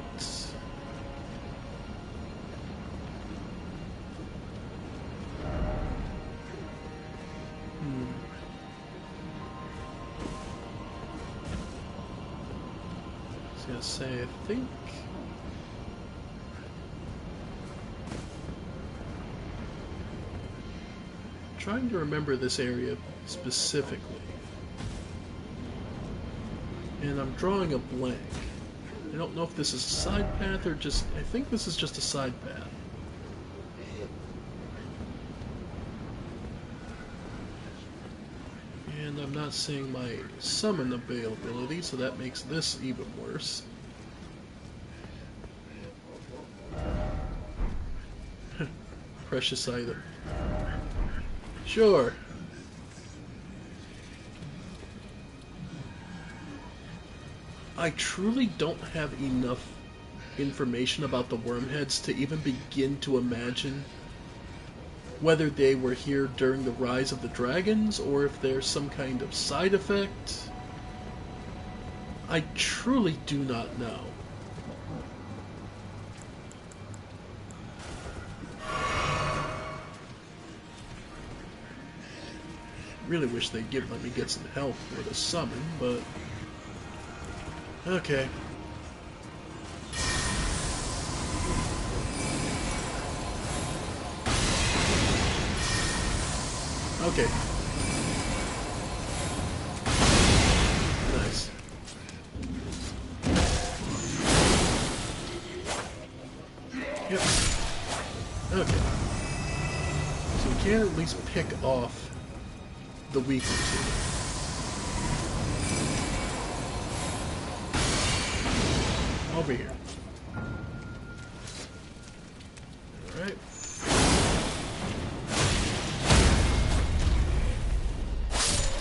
I was gonna say, I think trying to remember this area specifically, and I'm drawing a blank. I don't know if this is a side path or just... I think this is just a side path. And I'm not seeing my summon availability, so that makes this even worse. Precious item. Sure. I truly don't have enough information about the wormheads to even begin to imagine whether they were here during the rise of the dragons or if there's some kind of side effect. I truly do not know. Really wish they'd let me get some help with a summon, but okay. Okay. Nice. Yep. Okay. So we can at least pick off the weaker two. Over here. Alright.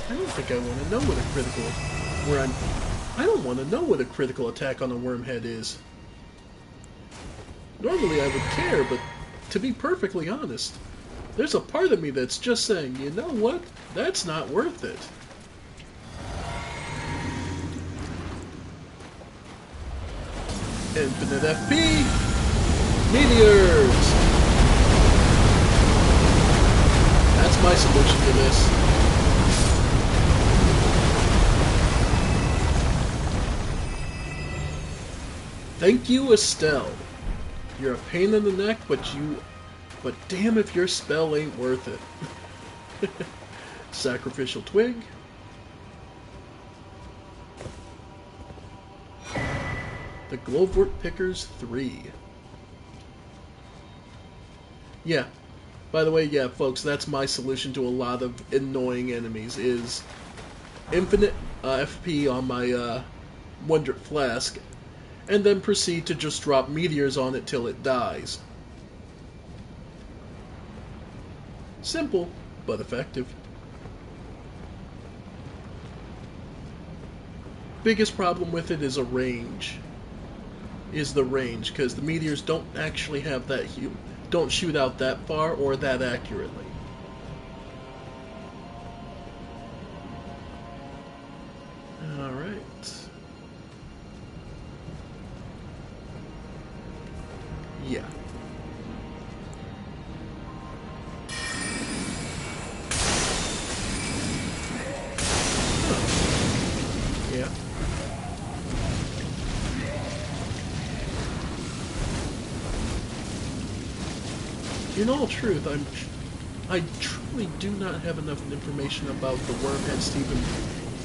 I don't think I want to know what a critical... I don't want to know what a critical attack on a wormhead is. Normally I would care, but to be perfectly honest, there's a part of me that's just saying, you know what? That's not worth it. Infinite FP! Meteors! That's my solution to this. Thank you, Estelle. You're a pain in the neck, but damn if your spell ain't worth it. Sacrificial Twig. The Glowwort Pickers 3. Yeah. By the way, yeah, folks, that's my solution to a lot of annoying enemies, is infinite FP on my Wondrous Flask, and then proceed to just drop meteors on it till it dies. Simple, but effective. Biggest problem with it is the range, because the meteors don't actually have that don't shoot out that far or that accurately. Alright. Yeah. Yeah. In all truth, I truly do not have enough information about the wormheads to even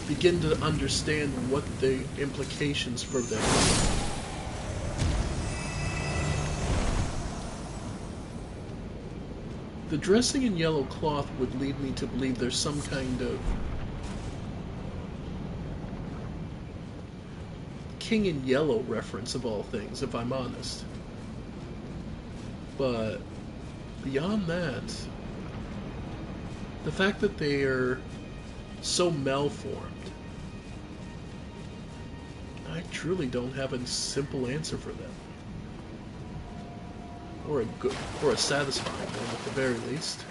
begin to understand what the implications for them are. The dressing in yellow cloth would lead me to believe there's some kind of King in Yellow reference of all things, if I'm honest. But beyond that, the fact that they are so malformed, I truly don't have a simple answer for them. Or a good, or a satisfying one at the very least.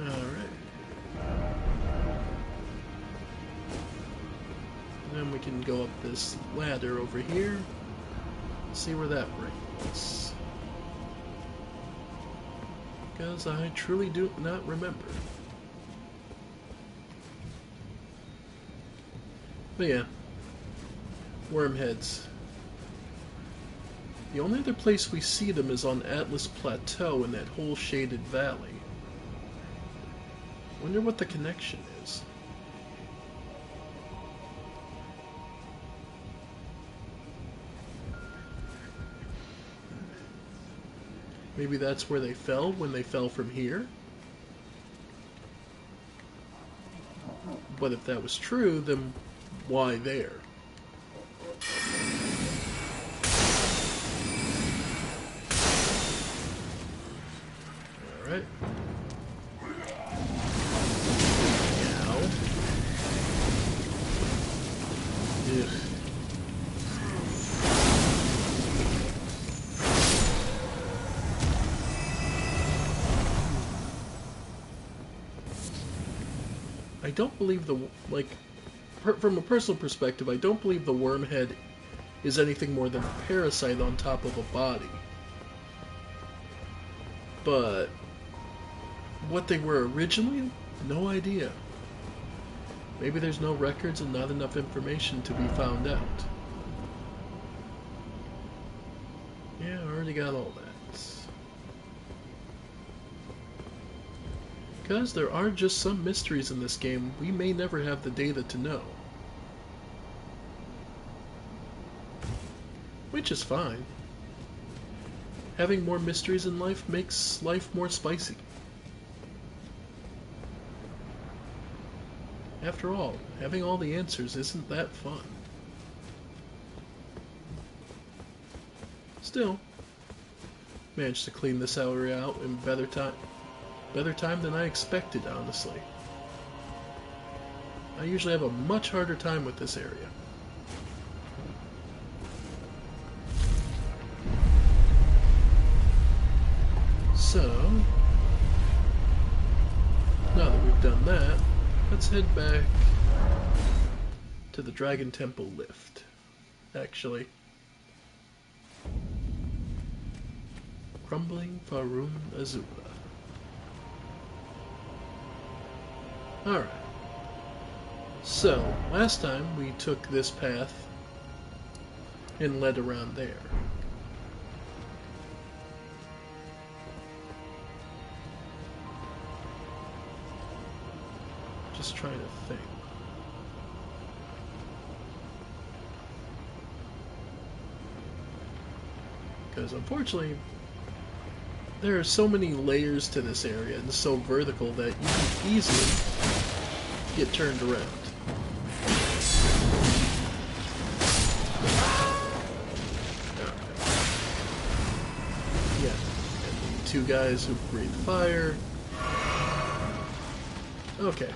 Alright. Then we can go up this ladder over here. See where that brings. Because I truly do not remember. But yeah, wormheads. The only other place we see them is on Atlas Plateau in that whole shaded valley. Wonder what the connection is. Maybe that's where they fell when they fell from here? But if that was true, then why there? Alright. Now. Ugh. I don't believe from a personal perspective, I don't believe the wormhead is anything more than a parasite on top of a body. But what they were originally, no idea. Maybe there's no records and not enough information to be found out. Yeah, I already got all that. Because there are just some mysteries in this game we may never have the data to know. Which is fine. Having more mysteries in life makes life more spicy. After all, having all the answers isn't that fun. Still, managed to clean this area out in better time than I expected, honestly. I usually have a much harder time with this area. So, now that we've done that, let's head back to the Dragon Temple lift. Actually, Crumbling Farum Azula. Alright. So, last time we took this path and led around there. Just trying to think. Because unfortunately, there are so many layers to this area and so vertical that you can easily get turned around. Yeah, and the two guys who breathe fire. Okay.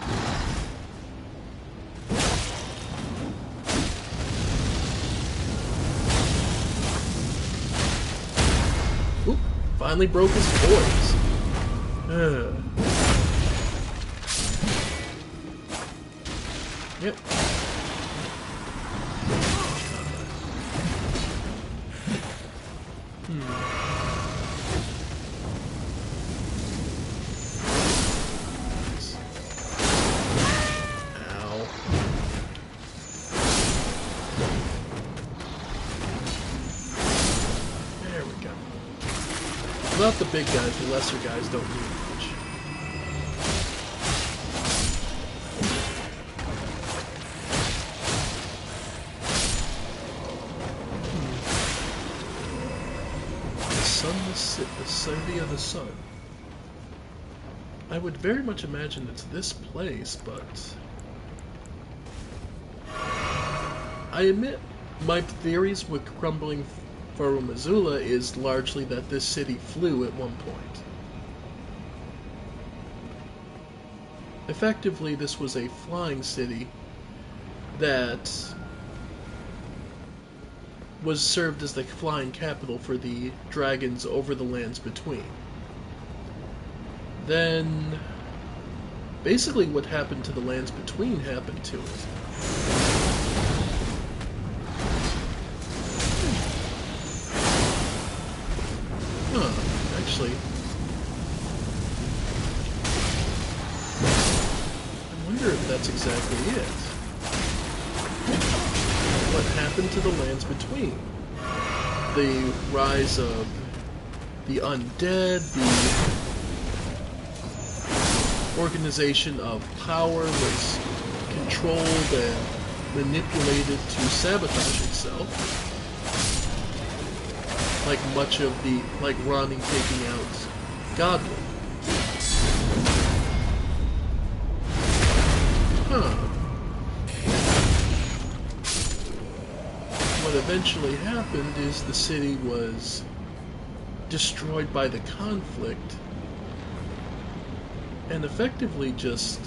Oop, finally broke his poise. Yep. Without the big guys, the lesser guys don't need much. it the city of the sun? I would very much imagine it's this place, but I admit my theories with crumbling Farum Azula is largely that this city flew at one point. Effectively, this was a flying city that was served as the flying capital for the dragons over the lands between. Then, basically what happened to the lands between happened to it. Actually, I wonder if that's exactly it. What happened to the lands between? The rise of the undead, the organization of power was controlled and manipulated to sabotage itself. Like much of the, like Ronnie taking out Godwin. What eventually happened is the city was destroyed by the conflict and effectively just...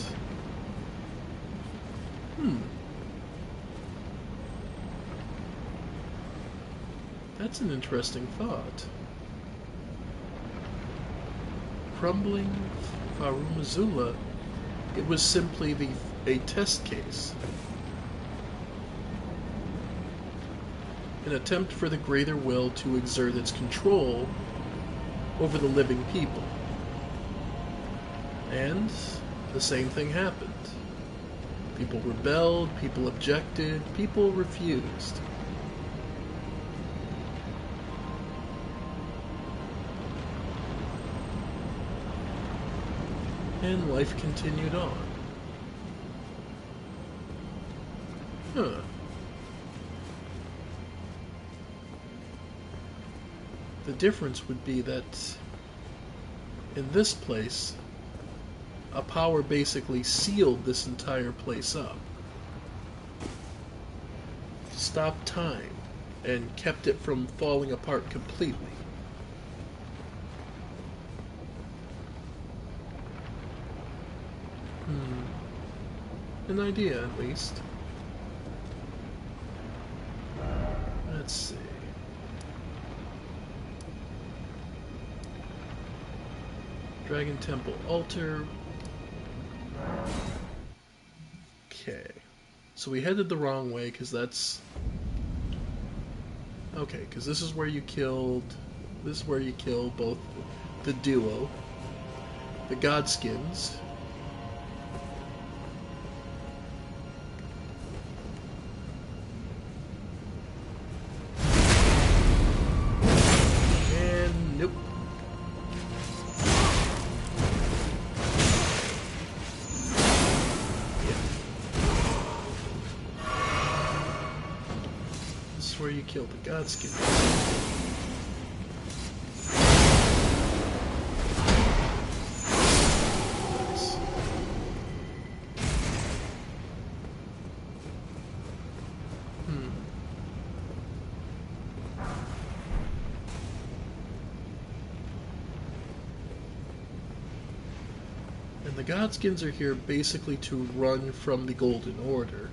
That's an interesting thought. Crumbling Farum Azula, it was simply a test case. An attempt for the greater will to exert its control over the living people. And the same thing happened. People rebelled, people objected, people refused. And life continued on. The difference would be that in this place, a power basically sealed this entire place up, stopped time, and kept it from falling apart completely. An idea, at least. Let's see. Dragon Temple Altar. Okay. So we headed the wrong way, because that's... Okay, because this is where you killed... This is where you kill both the duo, the Godskins, where you kill the Godskin. Nice. And the Godskins are here basically to run from the Golden Order.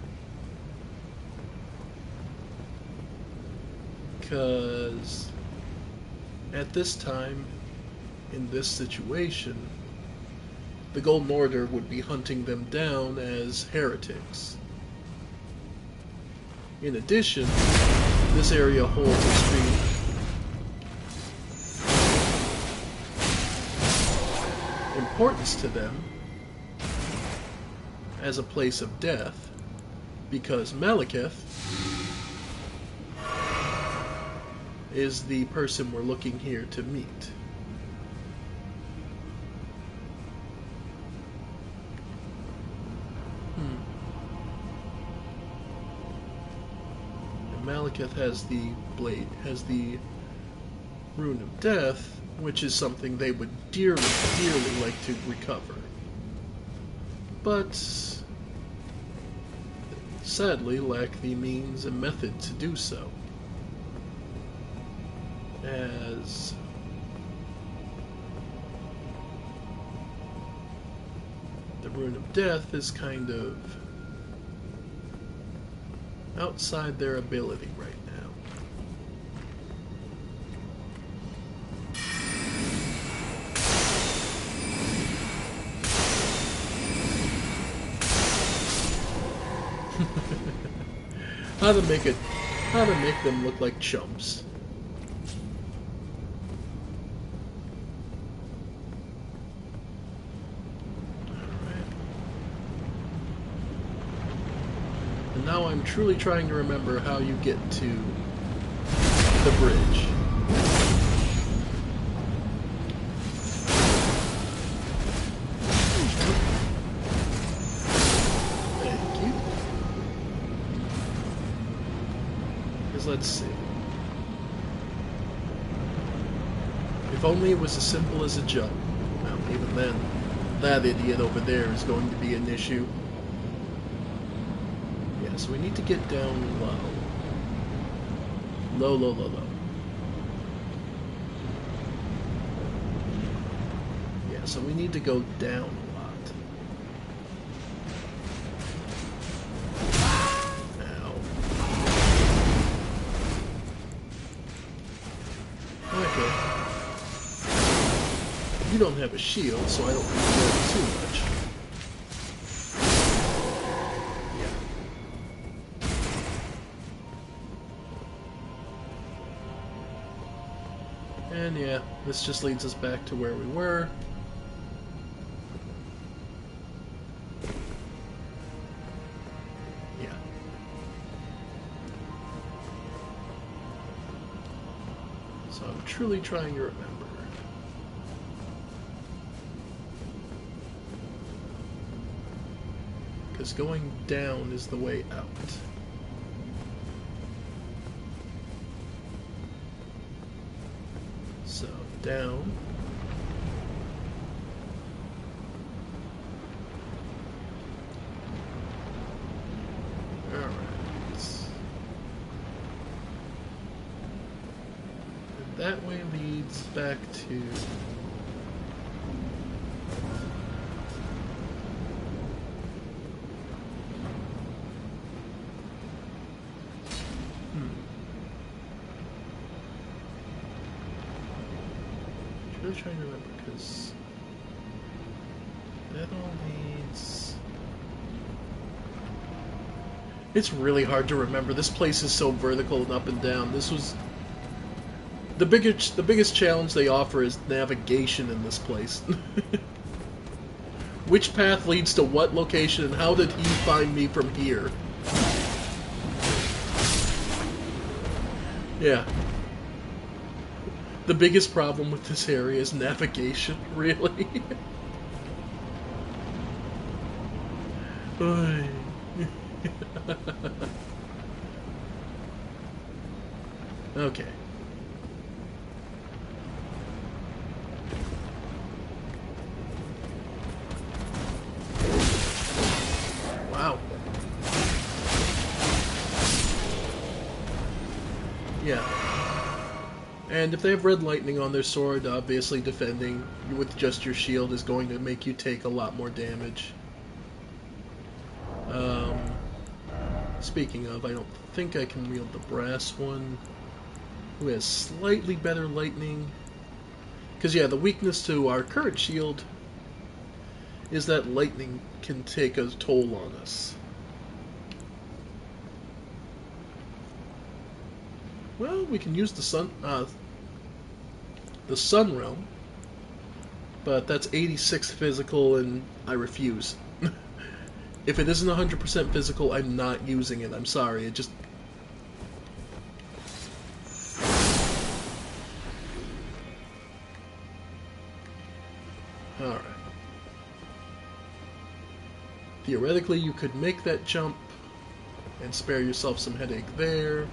Because at this time, in this situation, the Golden Order would be hunting them down as heretics. In addition, this area holds extreme importance to them as a place of death, because Malekith is the person we're looking here to meet. And Malekith has the blade, has the Rune of Death, which is something they would dearly, dearly like to recover. But sadly lack the means and method to do so, as the Rune of Death is kind of outside their ability right now. How to make them look like chumps. Now I'm truly trying to remember how you get to the bridge. Thank you. Because let's see. If only it was as simple as a jump. Well, even then, that idiot over there is going to be an issue. So we need to get down low. Low, low, low, low. Yeah, so we need to go down a lot. Ow. Okay. You don't have a shield, so I don't need to worry too much. And yeah, this just leads us back to where we were. Yeah. So I'm truly trying to remember. Because going down is the way out. So, down. Alright. And that way leads back to... I'm trying to remember, because that all leads... It's really hard to remember. This place is so vertical and up and down. This was... The biggest challenge they offer is navigation in this place. Which path leads to what location, and how did he find me from here? Yeah. The biggest problem with this area is navigation, really. Okay. Wow. Yeah. And if they have red lightning on their sword, obviously defending with just your shield is going to make you take a lot more damage. Speaking of, I don't think I can wield the brass one, who has slightly better lightning. Because yeah, the weakness to our current shield is that lightning can take a toll on us. Well, we can use the sun realm, but that's 86 physical, and I refuse. If it isn't 100% physical, I'm not using it. I'm sorry. It just... Alright. Theoretically, you could make that jump and spare yourself some headache there.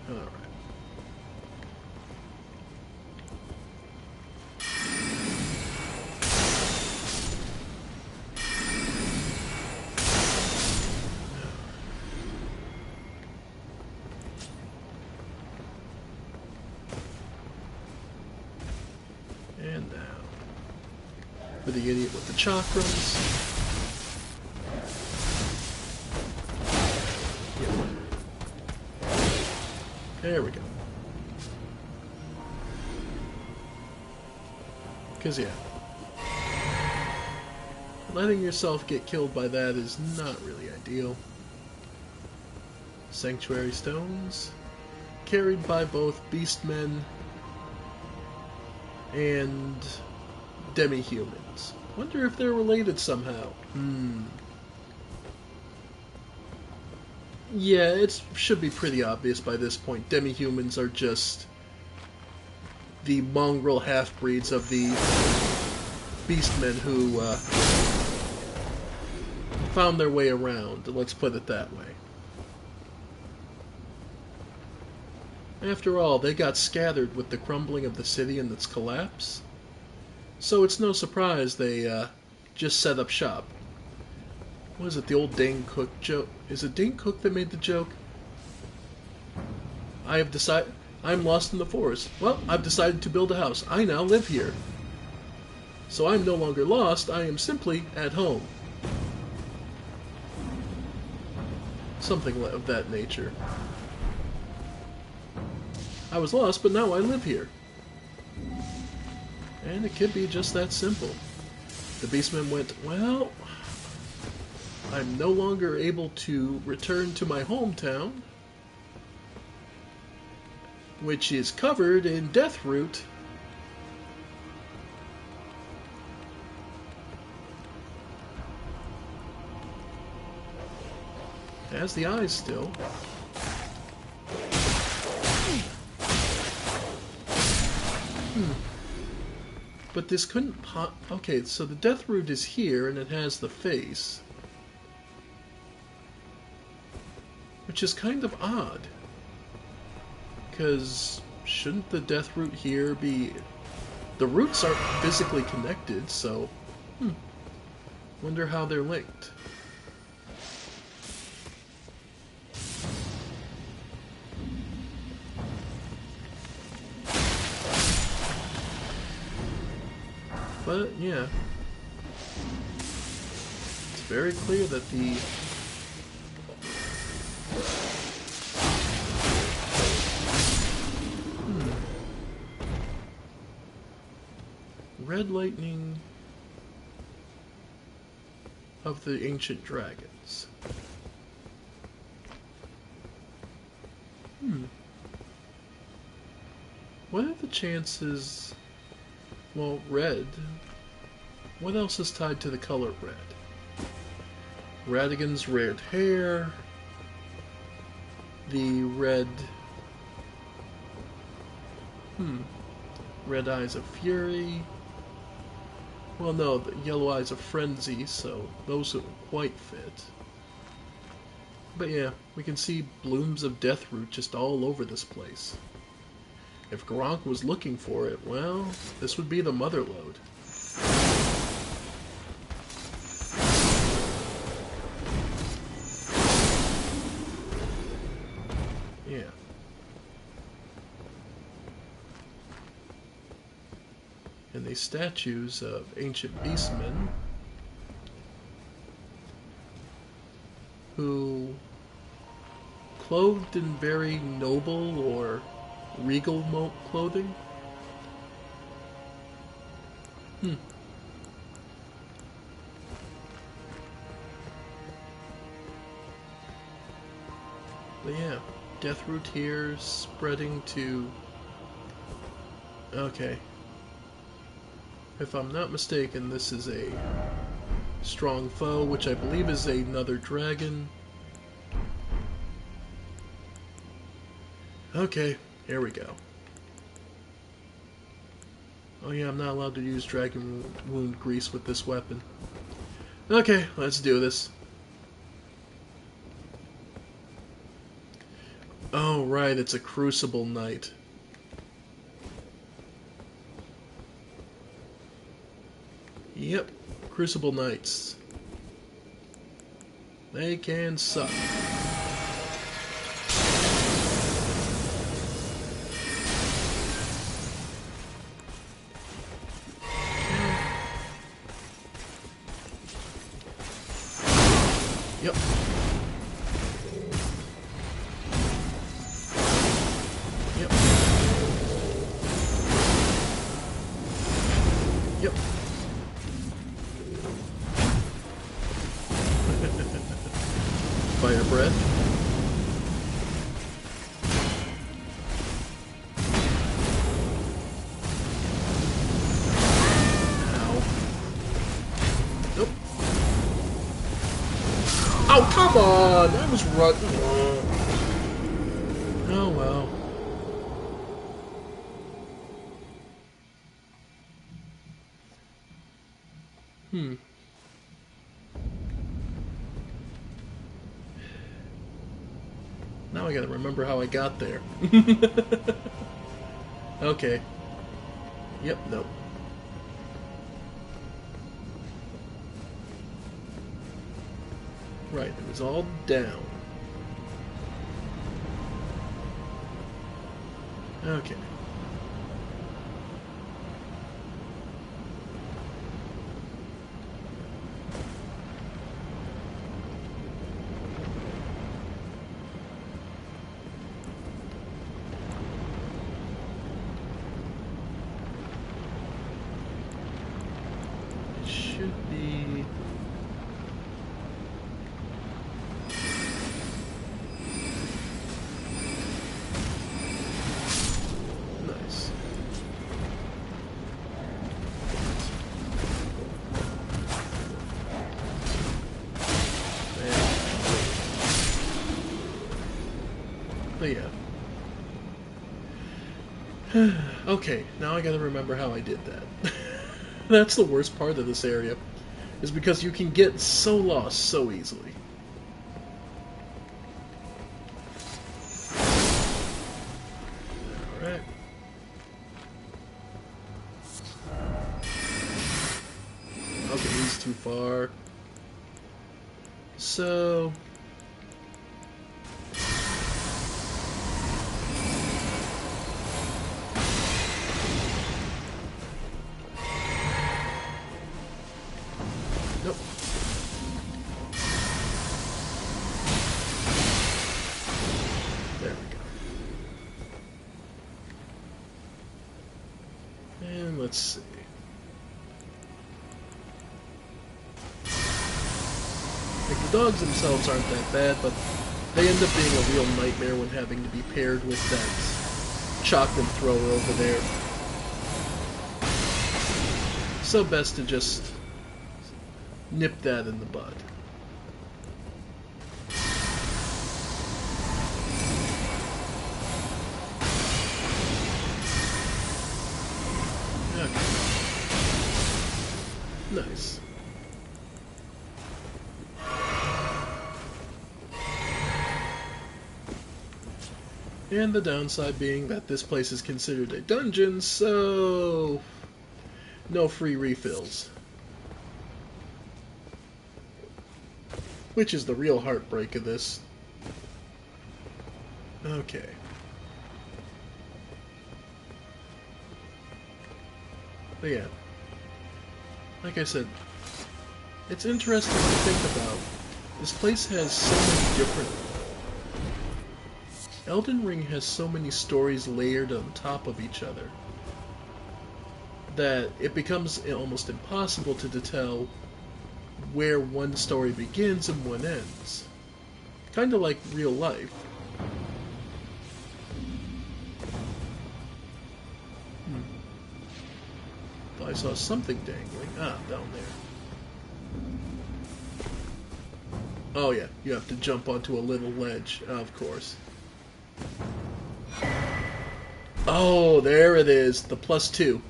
Alright. And now, for the idiot with the chakrams. There we go. Because, yeah. Letting yourself get killed by that is not really ideal. Sanctuary stones. Carried by both beastmen and demi-humans. Wonder if they're related somehow. Yeah, it should be pretty obvious by this point. Demi-humans are just the mongrel half-breeds of the beastmen who found their way around, let's put it that way. After all, they got scattered with the crumbling of the city and its collapse, so it's no surprise they just set up shop. What is it, the old Dane Cook joke? Is it Dane Cook that made the joke? I'm lost in the forest. Well, I've decided to build a house. I now live here. So I'm no longer lost, I am simply at home. Something of that nature. I was lost, but now I live here. And it could be just that simple. The beastmen went, well, I'm no longer able to return to my hometown, which is covered in deathroot. Has the eyes still. But this couldn't okay, so the deathroot is here and it has the face. Which is kind of odd. Because shouldn't the deathroot here be... The roots aren't physically connected, so... Wonder how they're linked. But, yeah. It's very clear that the... Red lightning of the ancient dragons. What are the chances... Well, red. What else is tied to the color red? Radigan's red hair. The red... Red eyes of fury. Well, no, the yellow eyes of frenzy, so those don't quite fit. But yeah, we can see blooms of deathroot just all over this place. If Gronk was looking for it, well, this would be the mother lode. Yeah. And these statues of ancient beastmen who, clothed in very noble or regal clothing. But yeah, deathroot here spreading to... Okay. If I'm not mistaken, this is a strong foe, which I believe is another dragon. Okay, here we go. Oh yeah, I'm not allowed to use dragon wound grease with this weapon. Okay, let's do this. Oh, right, it's a Crucible Knight. Yep, Crucible Knights. They can suck. Yep. Yep. Yep. Fire breath. Ow. Nope. Oh, come on! I was running. Oh, well. Now I gotta remember how I got there. Okay. Yep, nope. Right, it was all down. Okay. It should be... nice. But yeah. Okay, now I gotta remember how I did that. That's the worst part of this area, is because you can get so lost so easily. Alright. Okay, he's too far. So... nope. There we go. And let's see. Like, the dogs themselves aren't that bad, but they end up being a real nightmare when having to be paired with that chocolate thrower over there. So best to just nip that in the bud. Okay. Nice. And the downside being that this place is considered a dungeon, so no free refills. Which is the real heartbreak of this. Okay. But yeah. Like I said, it's interesting to think about. This place has so many different... Elden Ring has so many stories layered on top of each other that it becomes almost impossible to tell where one story begins and one ends. Kind of like real life. Thought I saw something dangling. Ah, down there. Oh yeah, you have to jump onto a little ledge, of course. Oh, there it is, the +2.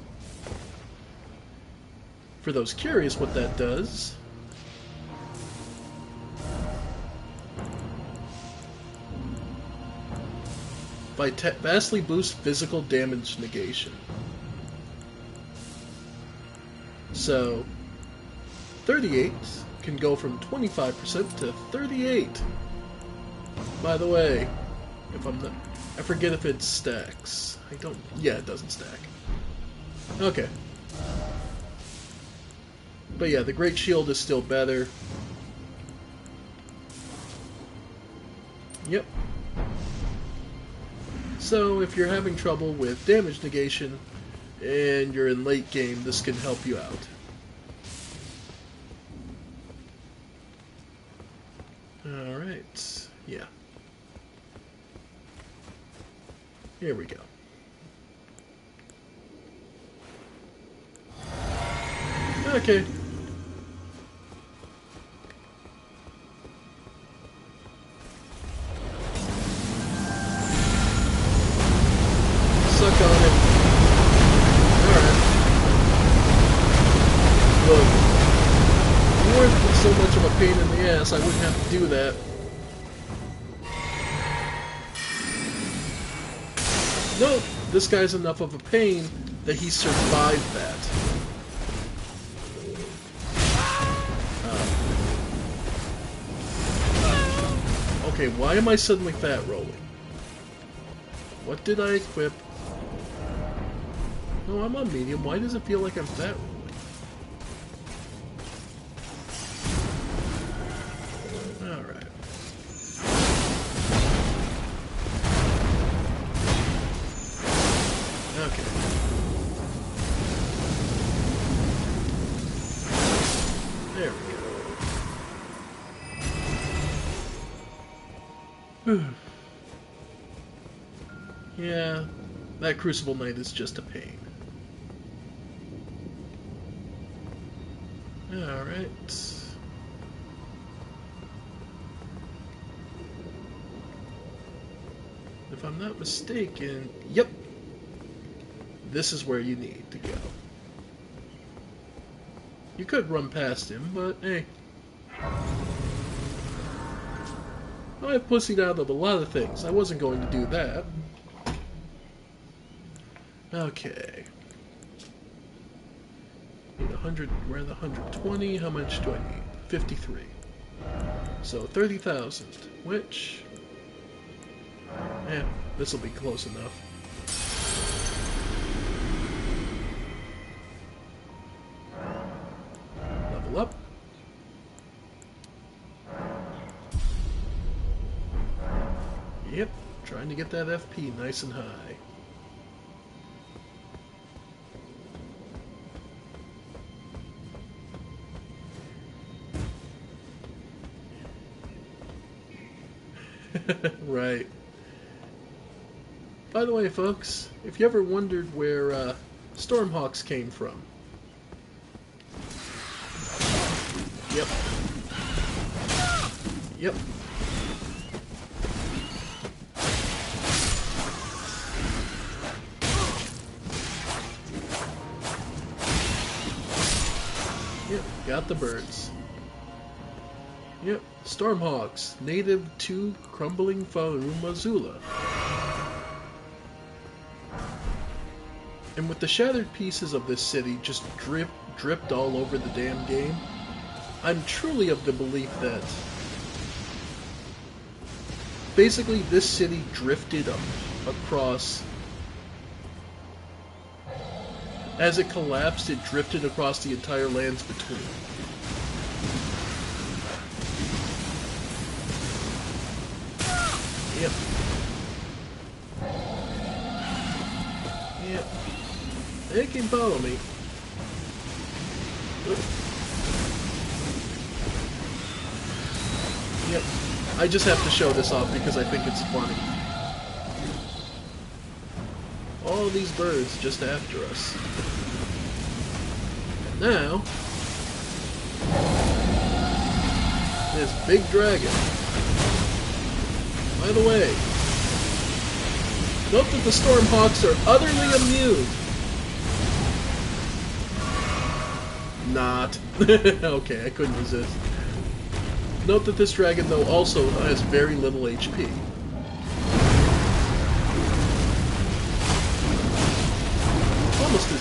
For those curious what that does... vastly boosts physical damage negation. So, 38 can go from 25% to 38. By the way, if I'm not, I forget if it stacks. I don't. Yeah, it doesn't stack. Okay. But yeah, the Great Shield is still better. Yep. So if you're having trouble with damage negation and you're in late game, this can help you out. Alright. Yeah. Here we go. Okay. Suck on it. Alright. Look. If you weren't so much of a pain in the ass, I wouldn't have to do that. No, this guy's enough of a pain that he survived that. Okay, why am I suddenly fat rolling? What did I equip? No, I'm on medium. Why does it feel like I'm fat rolling? Alright. Okay. There we go. Yeah, that Crucible Knight is just a pain. Alright. If I'm not mistaken, yep. This is where you need to go. You could run past him, but hey. I've pussied out of a lot of things. I wasn't going to do that. Okay. Need 100, we're at 120. How much do I need? 53. So 30,000, which... this will be close enough. Level up. Yep, trying to get that FP nice and high. Right. By the way, folks, if you ever wondered where Stormhawks came from. Yep. Yep. Yep, got the birds. Yep, Stormhawks, native to crumbling Farum Azula. And with the shattered pieces of this city just dripped all over the damn game, I'm truly of the belief that basically this city drifted up across. As it collapsed, it drifted across the entire lands between. Yep. Yep. They can follow me. Yep. I just have to show this off because I think it's funny. All these birds just after us. And now, this big dragon. By the way, note that the Stormhawks are utterly immune. Not. Okay, I couldn't resist. Note that this dragon, though, also has very little HP.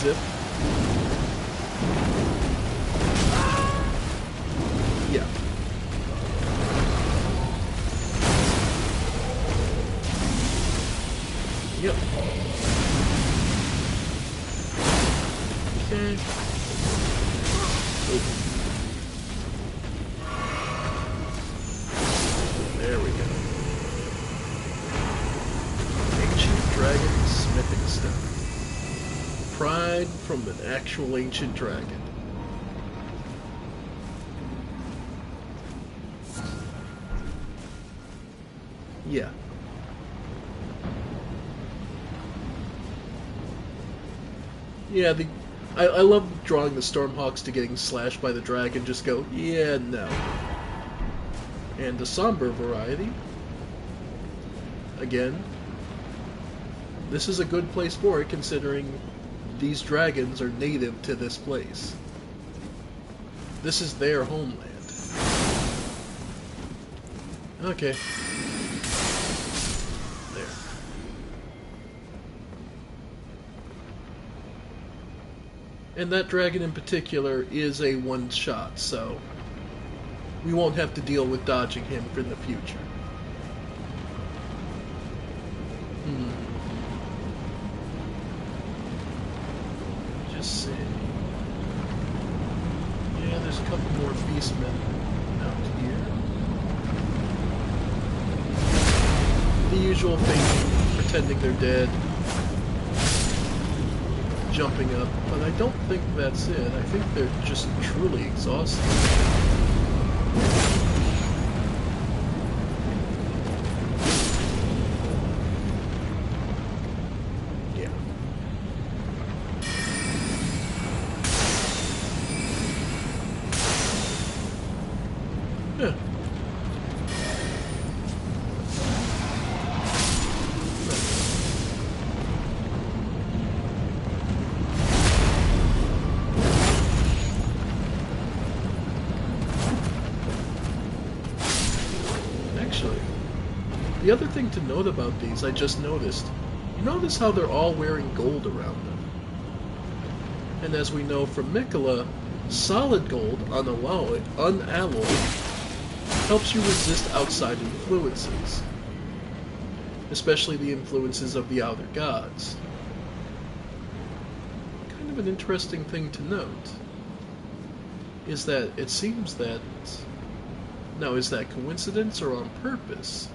zip. Yeah. Yep. Okay. Open. There we go. Ancient Dragon Smithing Stone. Pride from an actual ancient dragon. Yeah. Yeah, I love drawing the Stormhawks to getting slashed by the dragon, just go, yeah, no. And the somber variety, again, this is a good place for it considering these dragons are native to this place. This is their homeland. Okay. There. And that dragon in particular is a one-shot, so we won't have to deal with dodging him in the future. Just see. Yeah, there's a couple more beastmen out here. The usual thing, pretending they're dead, jumping up, but I don't think that's it. I think they're just truly exhausted. Yeah. Yeah. Actually, the other thing to note about these, I just noticed, you notice how they're all wearing gold around them. And as we know from Mikola, solid gold, unalloyed, helps you resist outside influences, especially the influences of the outer gods. Kind of an interesting thing to note is that it seems that... Now, is that coincidence or on purpose,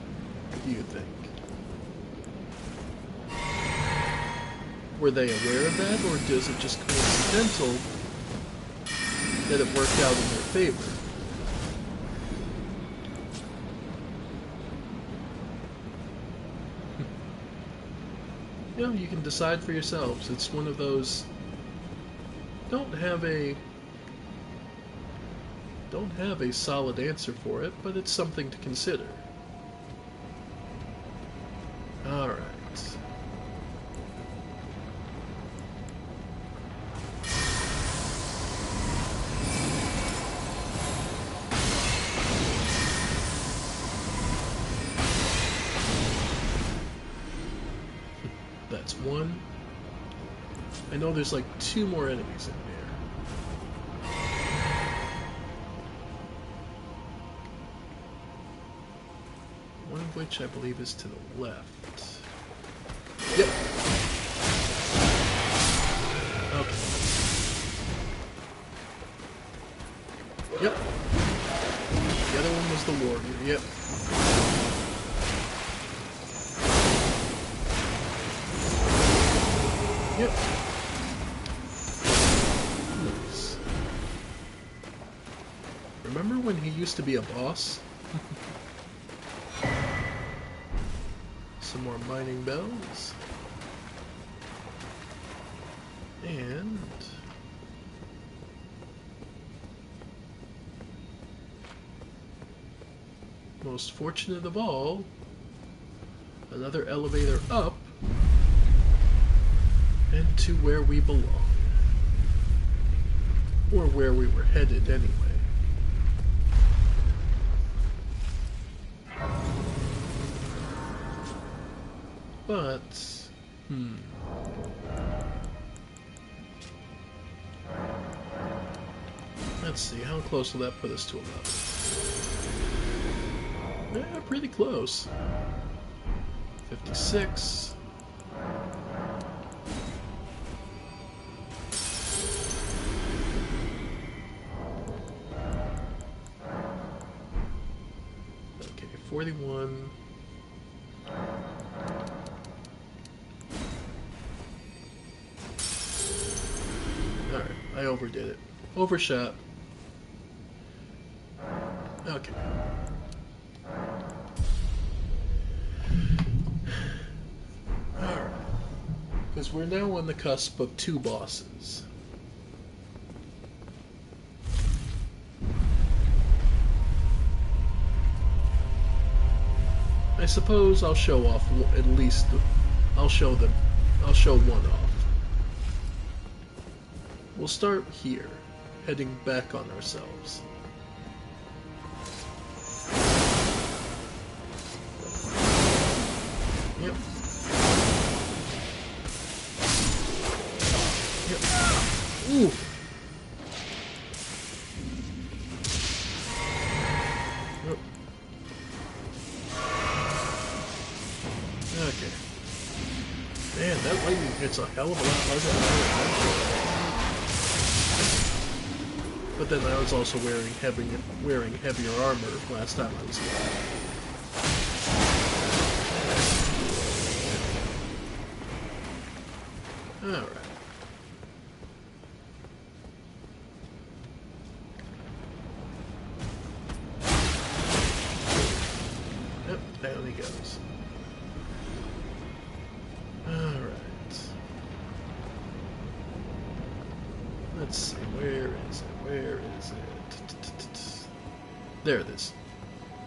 do you think? Were they aware of that, or is it just coincidental that it worked out in their favor? You know, you can decide for yourselves. It's one of those... Don't have a solid answer for it, but it's something to consider. Alright. That's one. I know there's like 2 more enemies in there. One of which I believe is to the left. Yep. Okay. Yep. The other one was the warrior. Yep. Yep. Nice. Remember when he used to be a boss? Some more mining bells. And... most fortunate of all, another elevator up and to where we belong. Or where we were headed anyway. But, Let's see, how close will that put us to 11? Yeah, pretty close. 56. Okay, 41. Alright, I overdid it. Overshot. Okay. Alright. Because we're now on the cusp of 2 bosses. I suppose I'll show off at least. I'll show one off. We'll start here, heading back on ourselves. Yep. Yep. Ooh. Yep. Okay. Man, that lightning hits a hell of a lot harder than I imagined. But then I was also wearing heavier armor last time I was here. Alright. Yep, down he goes. Alright. Let's see, where is it? Where is it? There it is.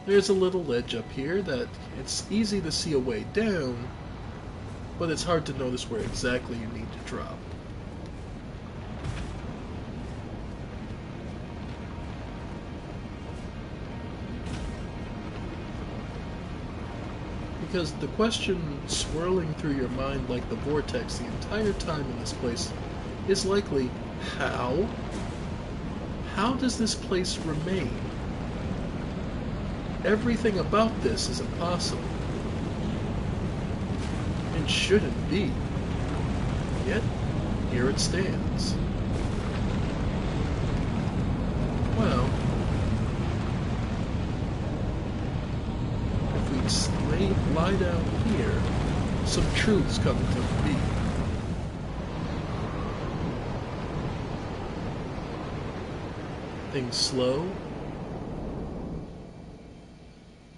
There's a little ledge up here that it's easy to see a way down, but it's hard to notice where exactly you need to drop. Because the question swirling through your mind like the vortex the entire time in this place is likely, how? How does this place remain? Everything about this is impossible. And shouldn't be. Yet, here it stands. Well, if we lie down here, some truths come to be. Things slow.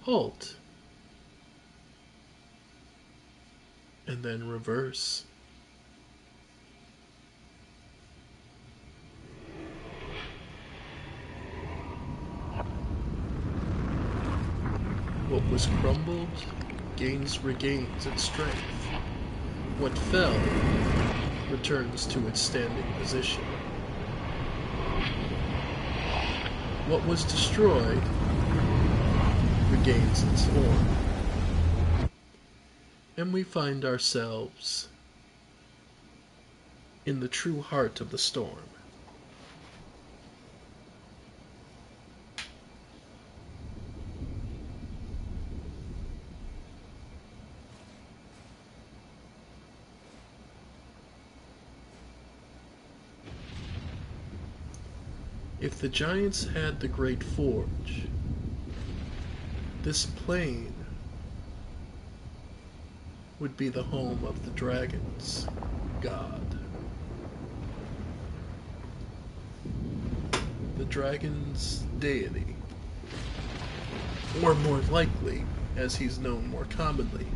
Halt. And then reverse. What was crumbled regains its strength. What fell returns to its standing position. What was destroyed regains its form. And we find ourselves in the true heart of the storm. If the giants had the great forge, this plain would be the home of the dragon's god. The dragon's deity. Or more likely, as he's known more commonly,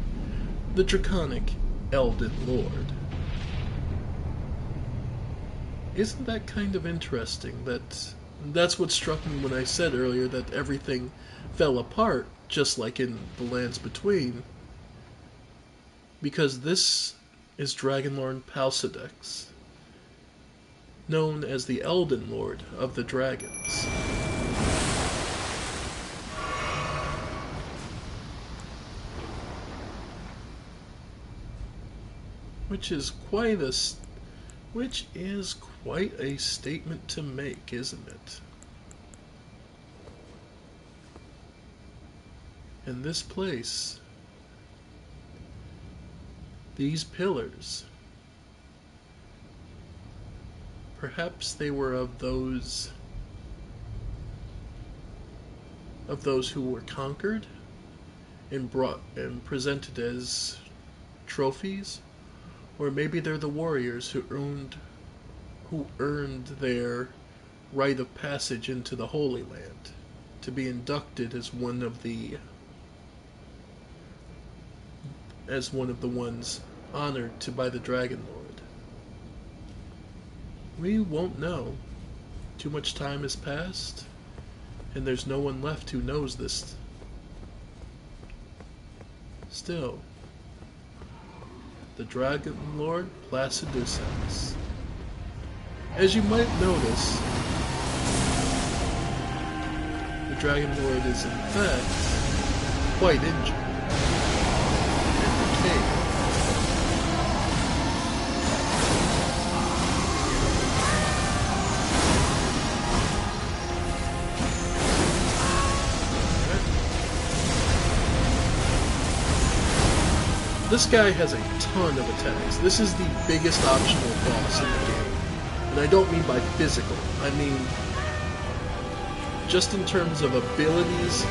the draconic Elden Lord. Isn't that kind of interesting? That's what struck me when I said earlier that everything fell apart, just like in the Lands Between, because this is Dragonlord Palsidex, known as the Elden Lord of the Dragons. Which is quite a statement to make, isn't it? And this place, these pillars, perhaps they were of those who were conquered and brought and presented as trophies, or maybe they're the warriors who earned their rite of passage into the Holy Land to be inducted as one of the ones honored by the Dragon Lord. We won't know. Too much time has passed, and there's no one left who knows this. Still, the Dragon Lord Placidusax. As you might notice, the Dragon Lord is in fact quite injured and decayed. This guy has a ton of attacks. This is the biggest optional boss in the game. And I don't mean by physical. I mean just in terms of abilities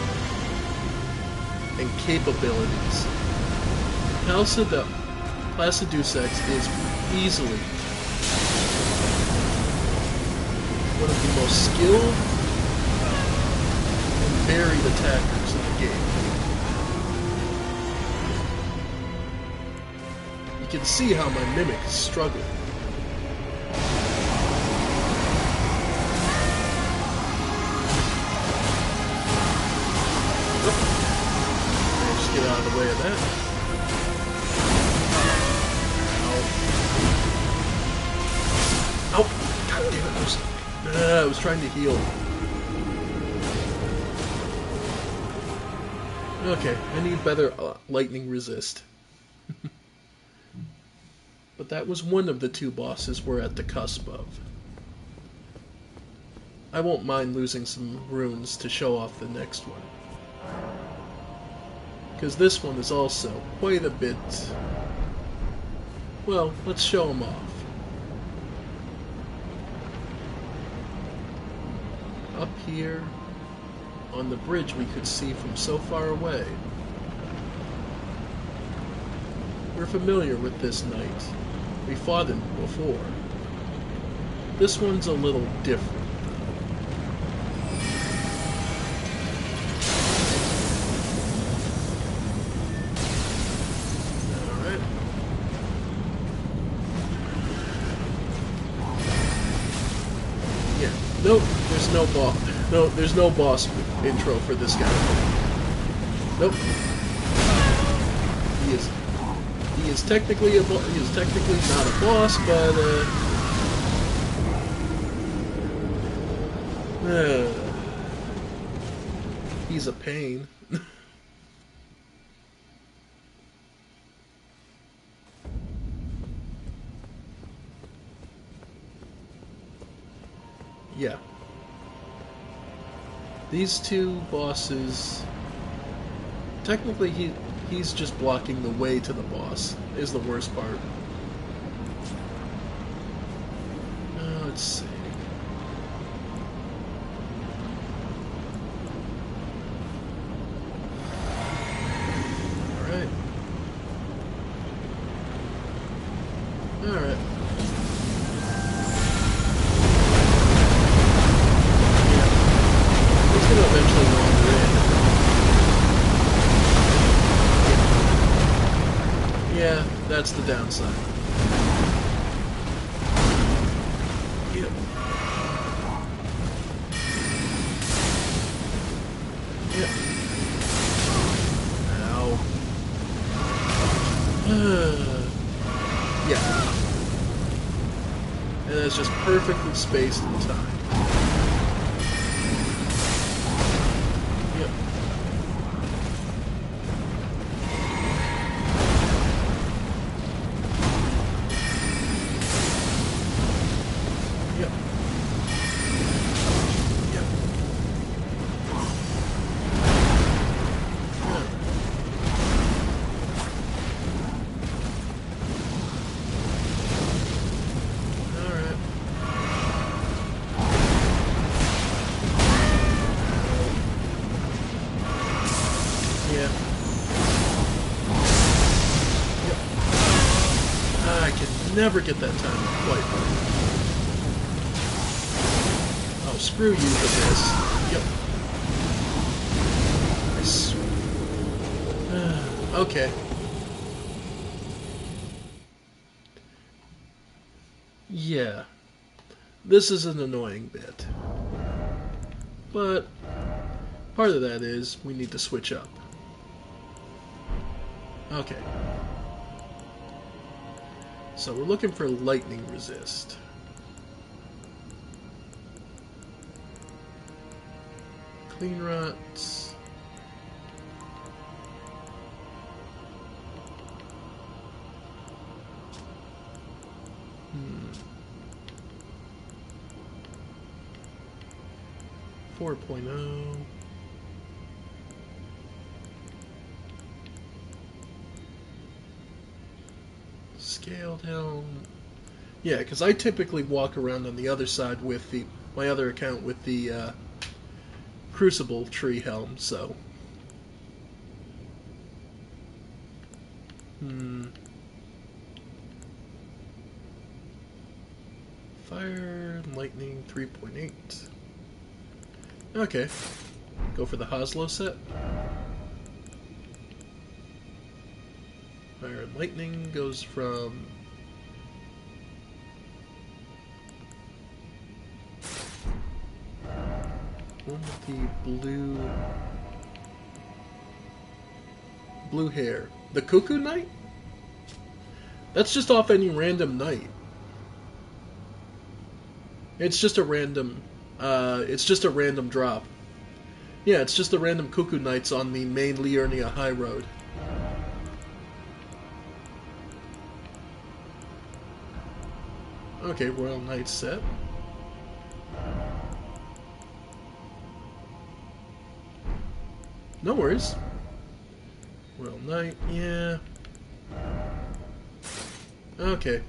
and capabilities. Placidusax is easily one of the most skilled and varied attackers in the game. You can see how my mimic is struggling. Just get out of the way of that. Ow. Ow! God damn it, I was trying to heal. Okay, I need better lightning resist. But that was one of the two bosses we're at the cusp of. I won't mind losing some runes to show off the next one. Because this one is also quite a bit... Well, let's show them off. Up here, on the bridge we could see from so far away. We're familiar with this knight. We fought him before. This one's a little different. Alright. Yeah. Nope, there's no boss. No, there's no boss intro for this guy. Nope. He is technically not a boss, but he's a pain. Yeah. These two bosses, technically he's just blocking the way to the boss, is the worst part. Let's see. Alright. Alright. Yeah. It's gonna eventually wander in. Yeah, that's the downside. Yep. Yep. Ow. Yeah. And it's just perfectly spaced in time. Yep. Yep. Yep. Yeah. I can never get that time quite right. Oh, screw you with this. Yep. Okay. Yeah. This is an annoying bit. But part of that is we need to switch up. Okay. So we're looking for lightning resist. Clean rots. Hmm. 4.0. Scaled helm. Yeah, because I typically walk around on the other side with my other account with the Crucible tree helm, so. Fire and lightning 3.8. Okay. Go for the Hoslow set. Fire and lightning goes from one with the blue hair. The Cuckoo Knight? That's just off any random night. It's just a random drop. Yeah, it's just a random Cuckoo Knights on the main Liurnia High Road. Okay, Royal Knight set. No worries. Royal Knight, yeah. Okay.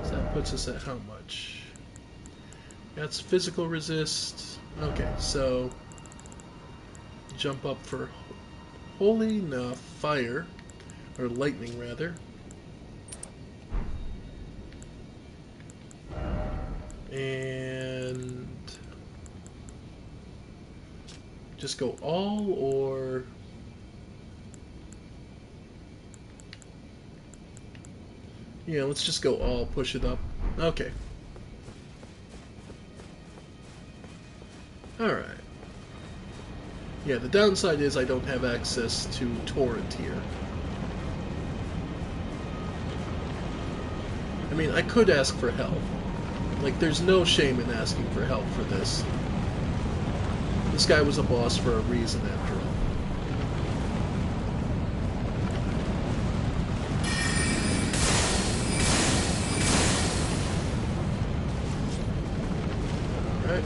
So that puts us at how much? That's physical resist. Okay, so jump up for holy no fire, or lightning rather. And just go all, or yeah, let's just go all, push it up. Okay. Alright. Yeah, the downside is I don't have access to Torrent here. I mean, I could ask for help. Like, there's no shame in asking for help for this. This guy was a boss for a reason, after all. Alright.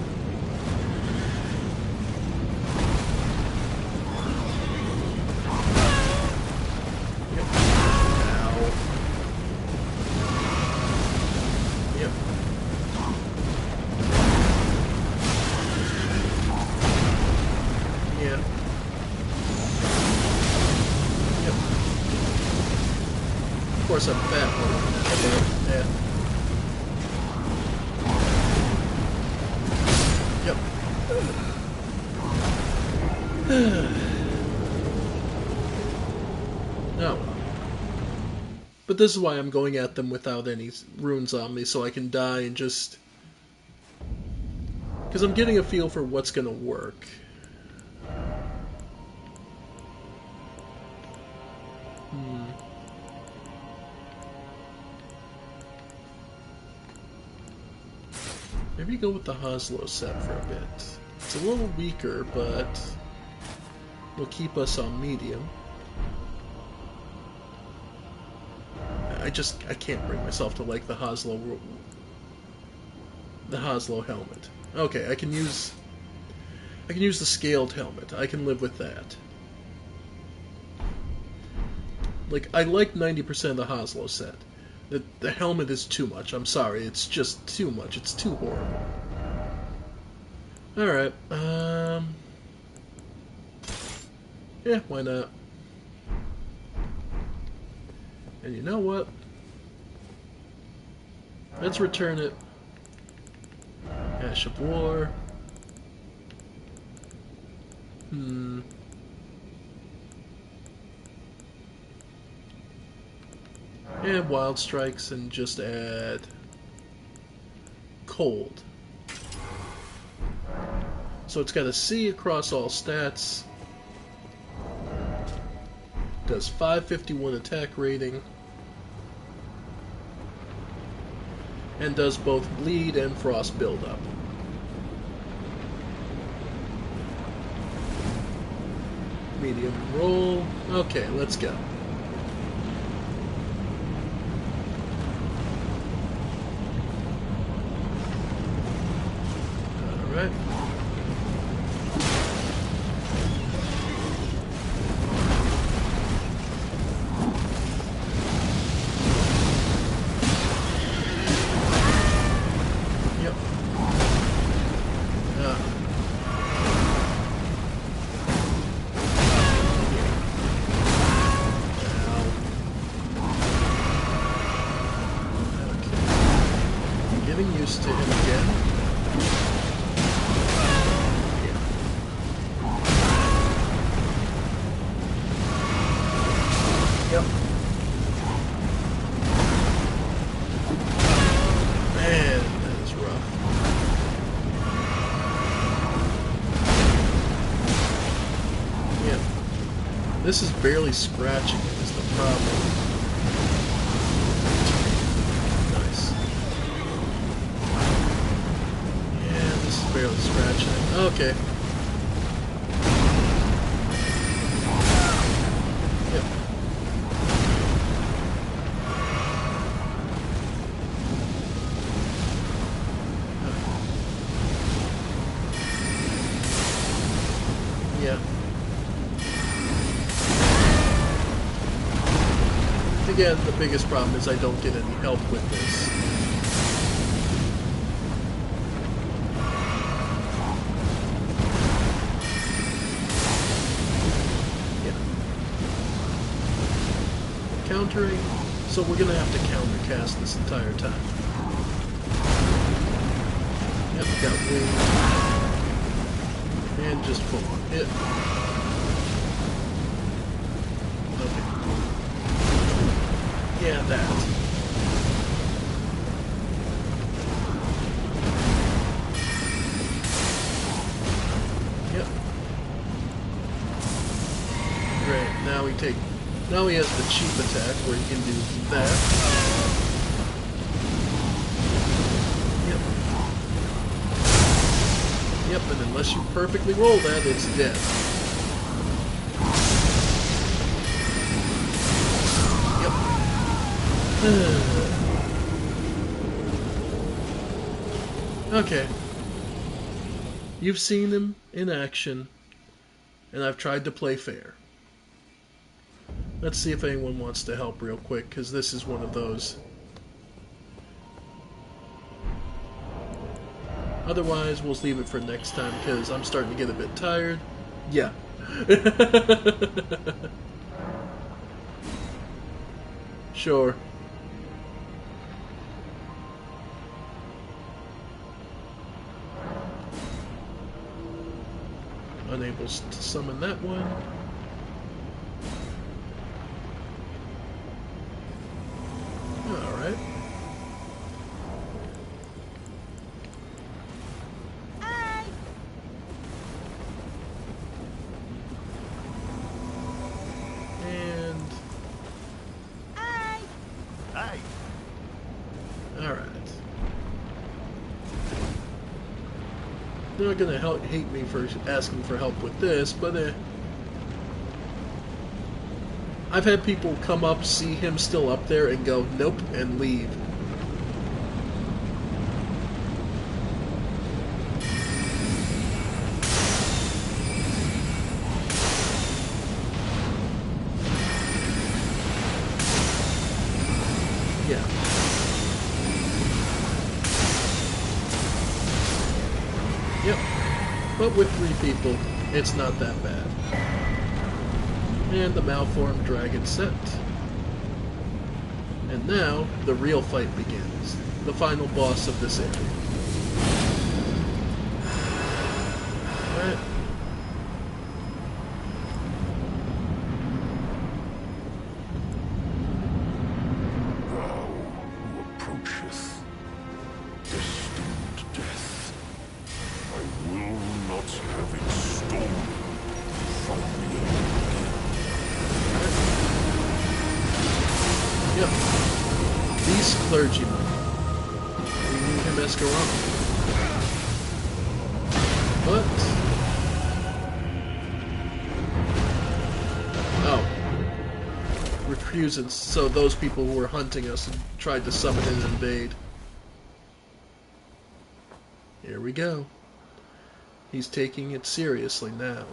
Yep. Ow. Yep. Yeah. Yep. Of course I'm fat. Yeah. Yep. No. But this is why I'm going at them without any runes on me, so I can die and just... Because I'm getting a feel for what's going to work. Maybe go with the Hoslow set for a bit. It's a little weaker, but will keep us on medium. I can't bring myself to like the Hoslow helmet. Okay, I can use the scaled helmet. I can live with that. Like, I like 90% of the Haslo set. The helmet is too much. I'm sorry. It's just too much. It's too horrible. Alright. Yeah, why not? And you know what? Let's return it. Ash of War. And Wild Strikes, and just add Cold. So it's got a C across all stats. Does 551 attack rating. And does both bleed and frost buildup. Medium roll. Okay, let's go. Alright. Used to him again. Yep. Man, that is rough. Yep. This is barely scratching it is the problem. Barely scratching it. Okay. Yep. Yeah. Again, the biggest problem is I don't get any help with this. Countering, so we're gonna have to countercast this entire time. Yep, got wing. And just full on hit. Okay. Yeah, that. Yep. Great, now he has the cheap attack where he can do that. Yep. Yep, and unless you perfectly roll that, it's dead. Yep. Okay. You've seen him in action, and I've tried to play fair. Let's see if anyone wants to help real quick, because this is one of those. Otherwise, we'll leave it for next time, because I'm starting to get a bit tired. Yeah. Sure. Unable to summon that one. Alright. And... Hey. Alright. They're not gonna hate me for asking for help with this, but I've had people come up, see him still up there, and go, nope, and leave. But with 3 people, it's not that bad. And the malformed dragon set. And now, the real fight begins. The final boss of this area. Alright. Thou who approacheth destined death, I will not have it stolen from me again. Yep. Beast clergyman. We knew him as Garama. But... oh. Recusants, so those people who were hunting us and tried to summon and invade. Here we go. He's taking it seriously now.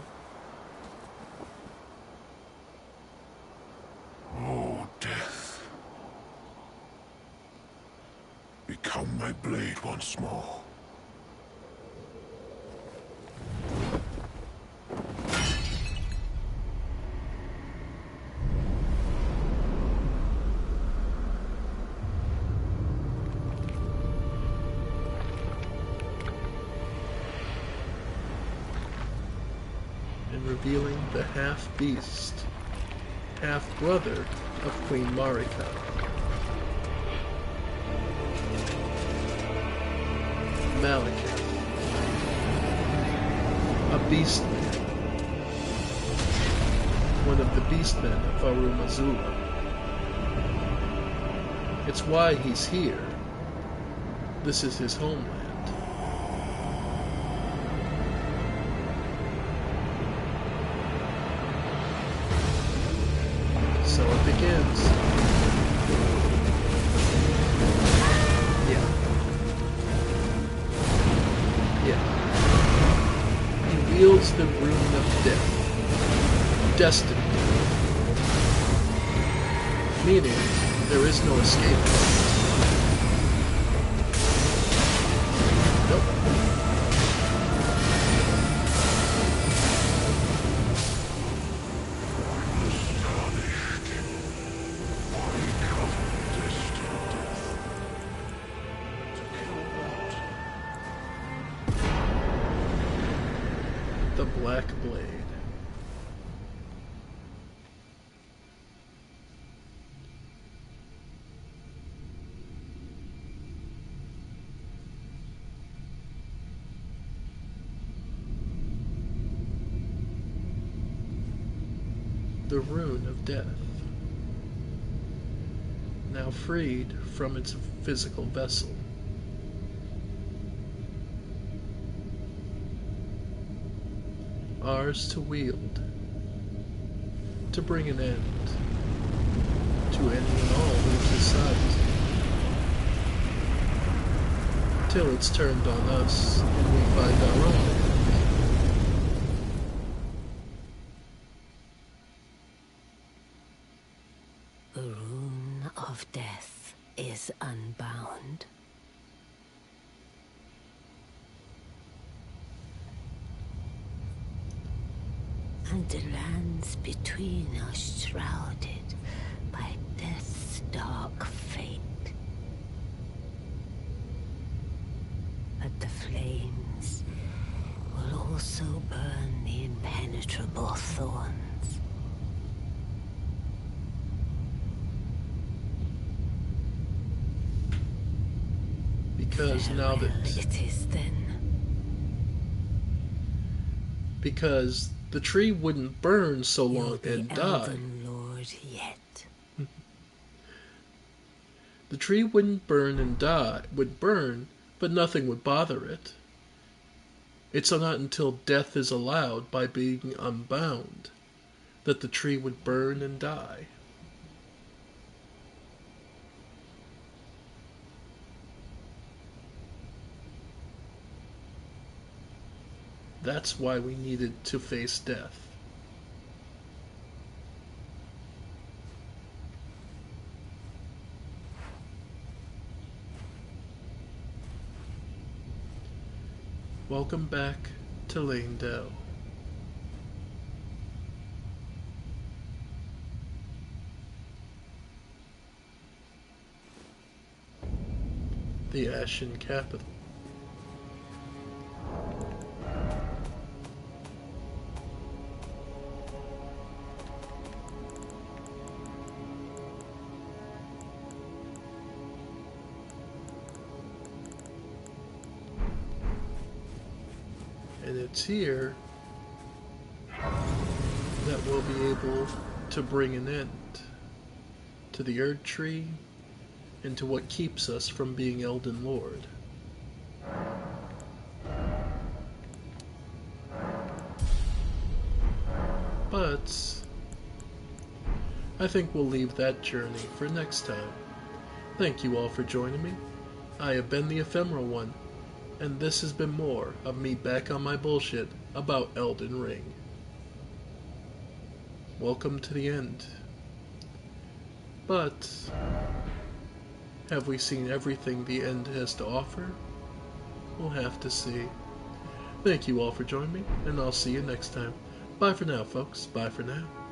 O death, become my blade once more. And revealing the half-beast, half-brother of Queen Marika. Malekith. A beastman. One of the beastmen of Arumazula. It's why he's here. This is his homeland. So it begins. Yeah. He wields the rune of death. Destiny. Meaning, there is no escape. Nope. The Black Blade. The Rune of Death. Now freed from its physical vessel. Ours to wield, to bring an end to any and all who decide, till it's turned on us and we find our own end. The rune of death is unbound. And the lands between are shrouded by death's dark fate. But the flames will also burn the impenetrable thorns. Because now that... it is then. Because the tree wouldn't burn so long You're the and die. Elden Lord yet. The tree wouldn't burn and die, would burn, but nothing would bother it. It's not until death is allowed by being unbound that the tree would burn and die. That's why we needed to face death. Welcome back to Lane Dell. The Ashen Capital. And it's here that we'll be able to bring an end to the Erd Tree and to what keeps us from being Elden Lord. But I think we'll leave that journey for next time. Thank you all for joining me. I have been the Ephemeral One, and this has been more of me back on my bullshit about Elden Ring. Welcome to the end. But have we seen everything the end has to offer? We'll have to see. Thank you all for joining me, and I'll see you next time. Bye for now, folks. Bye for now.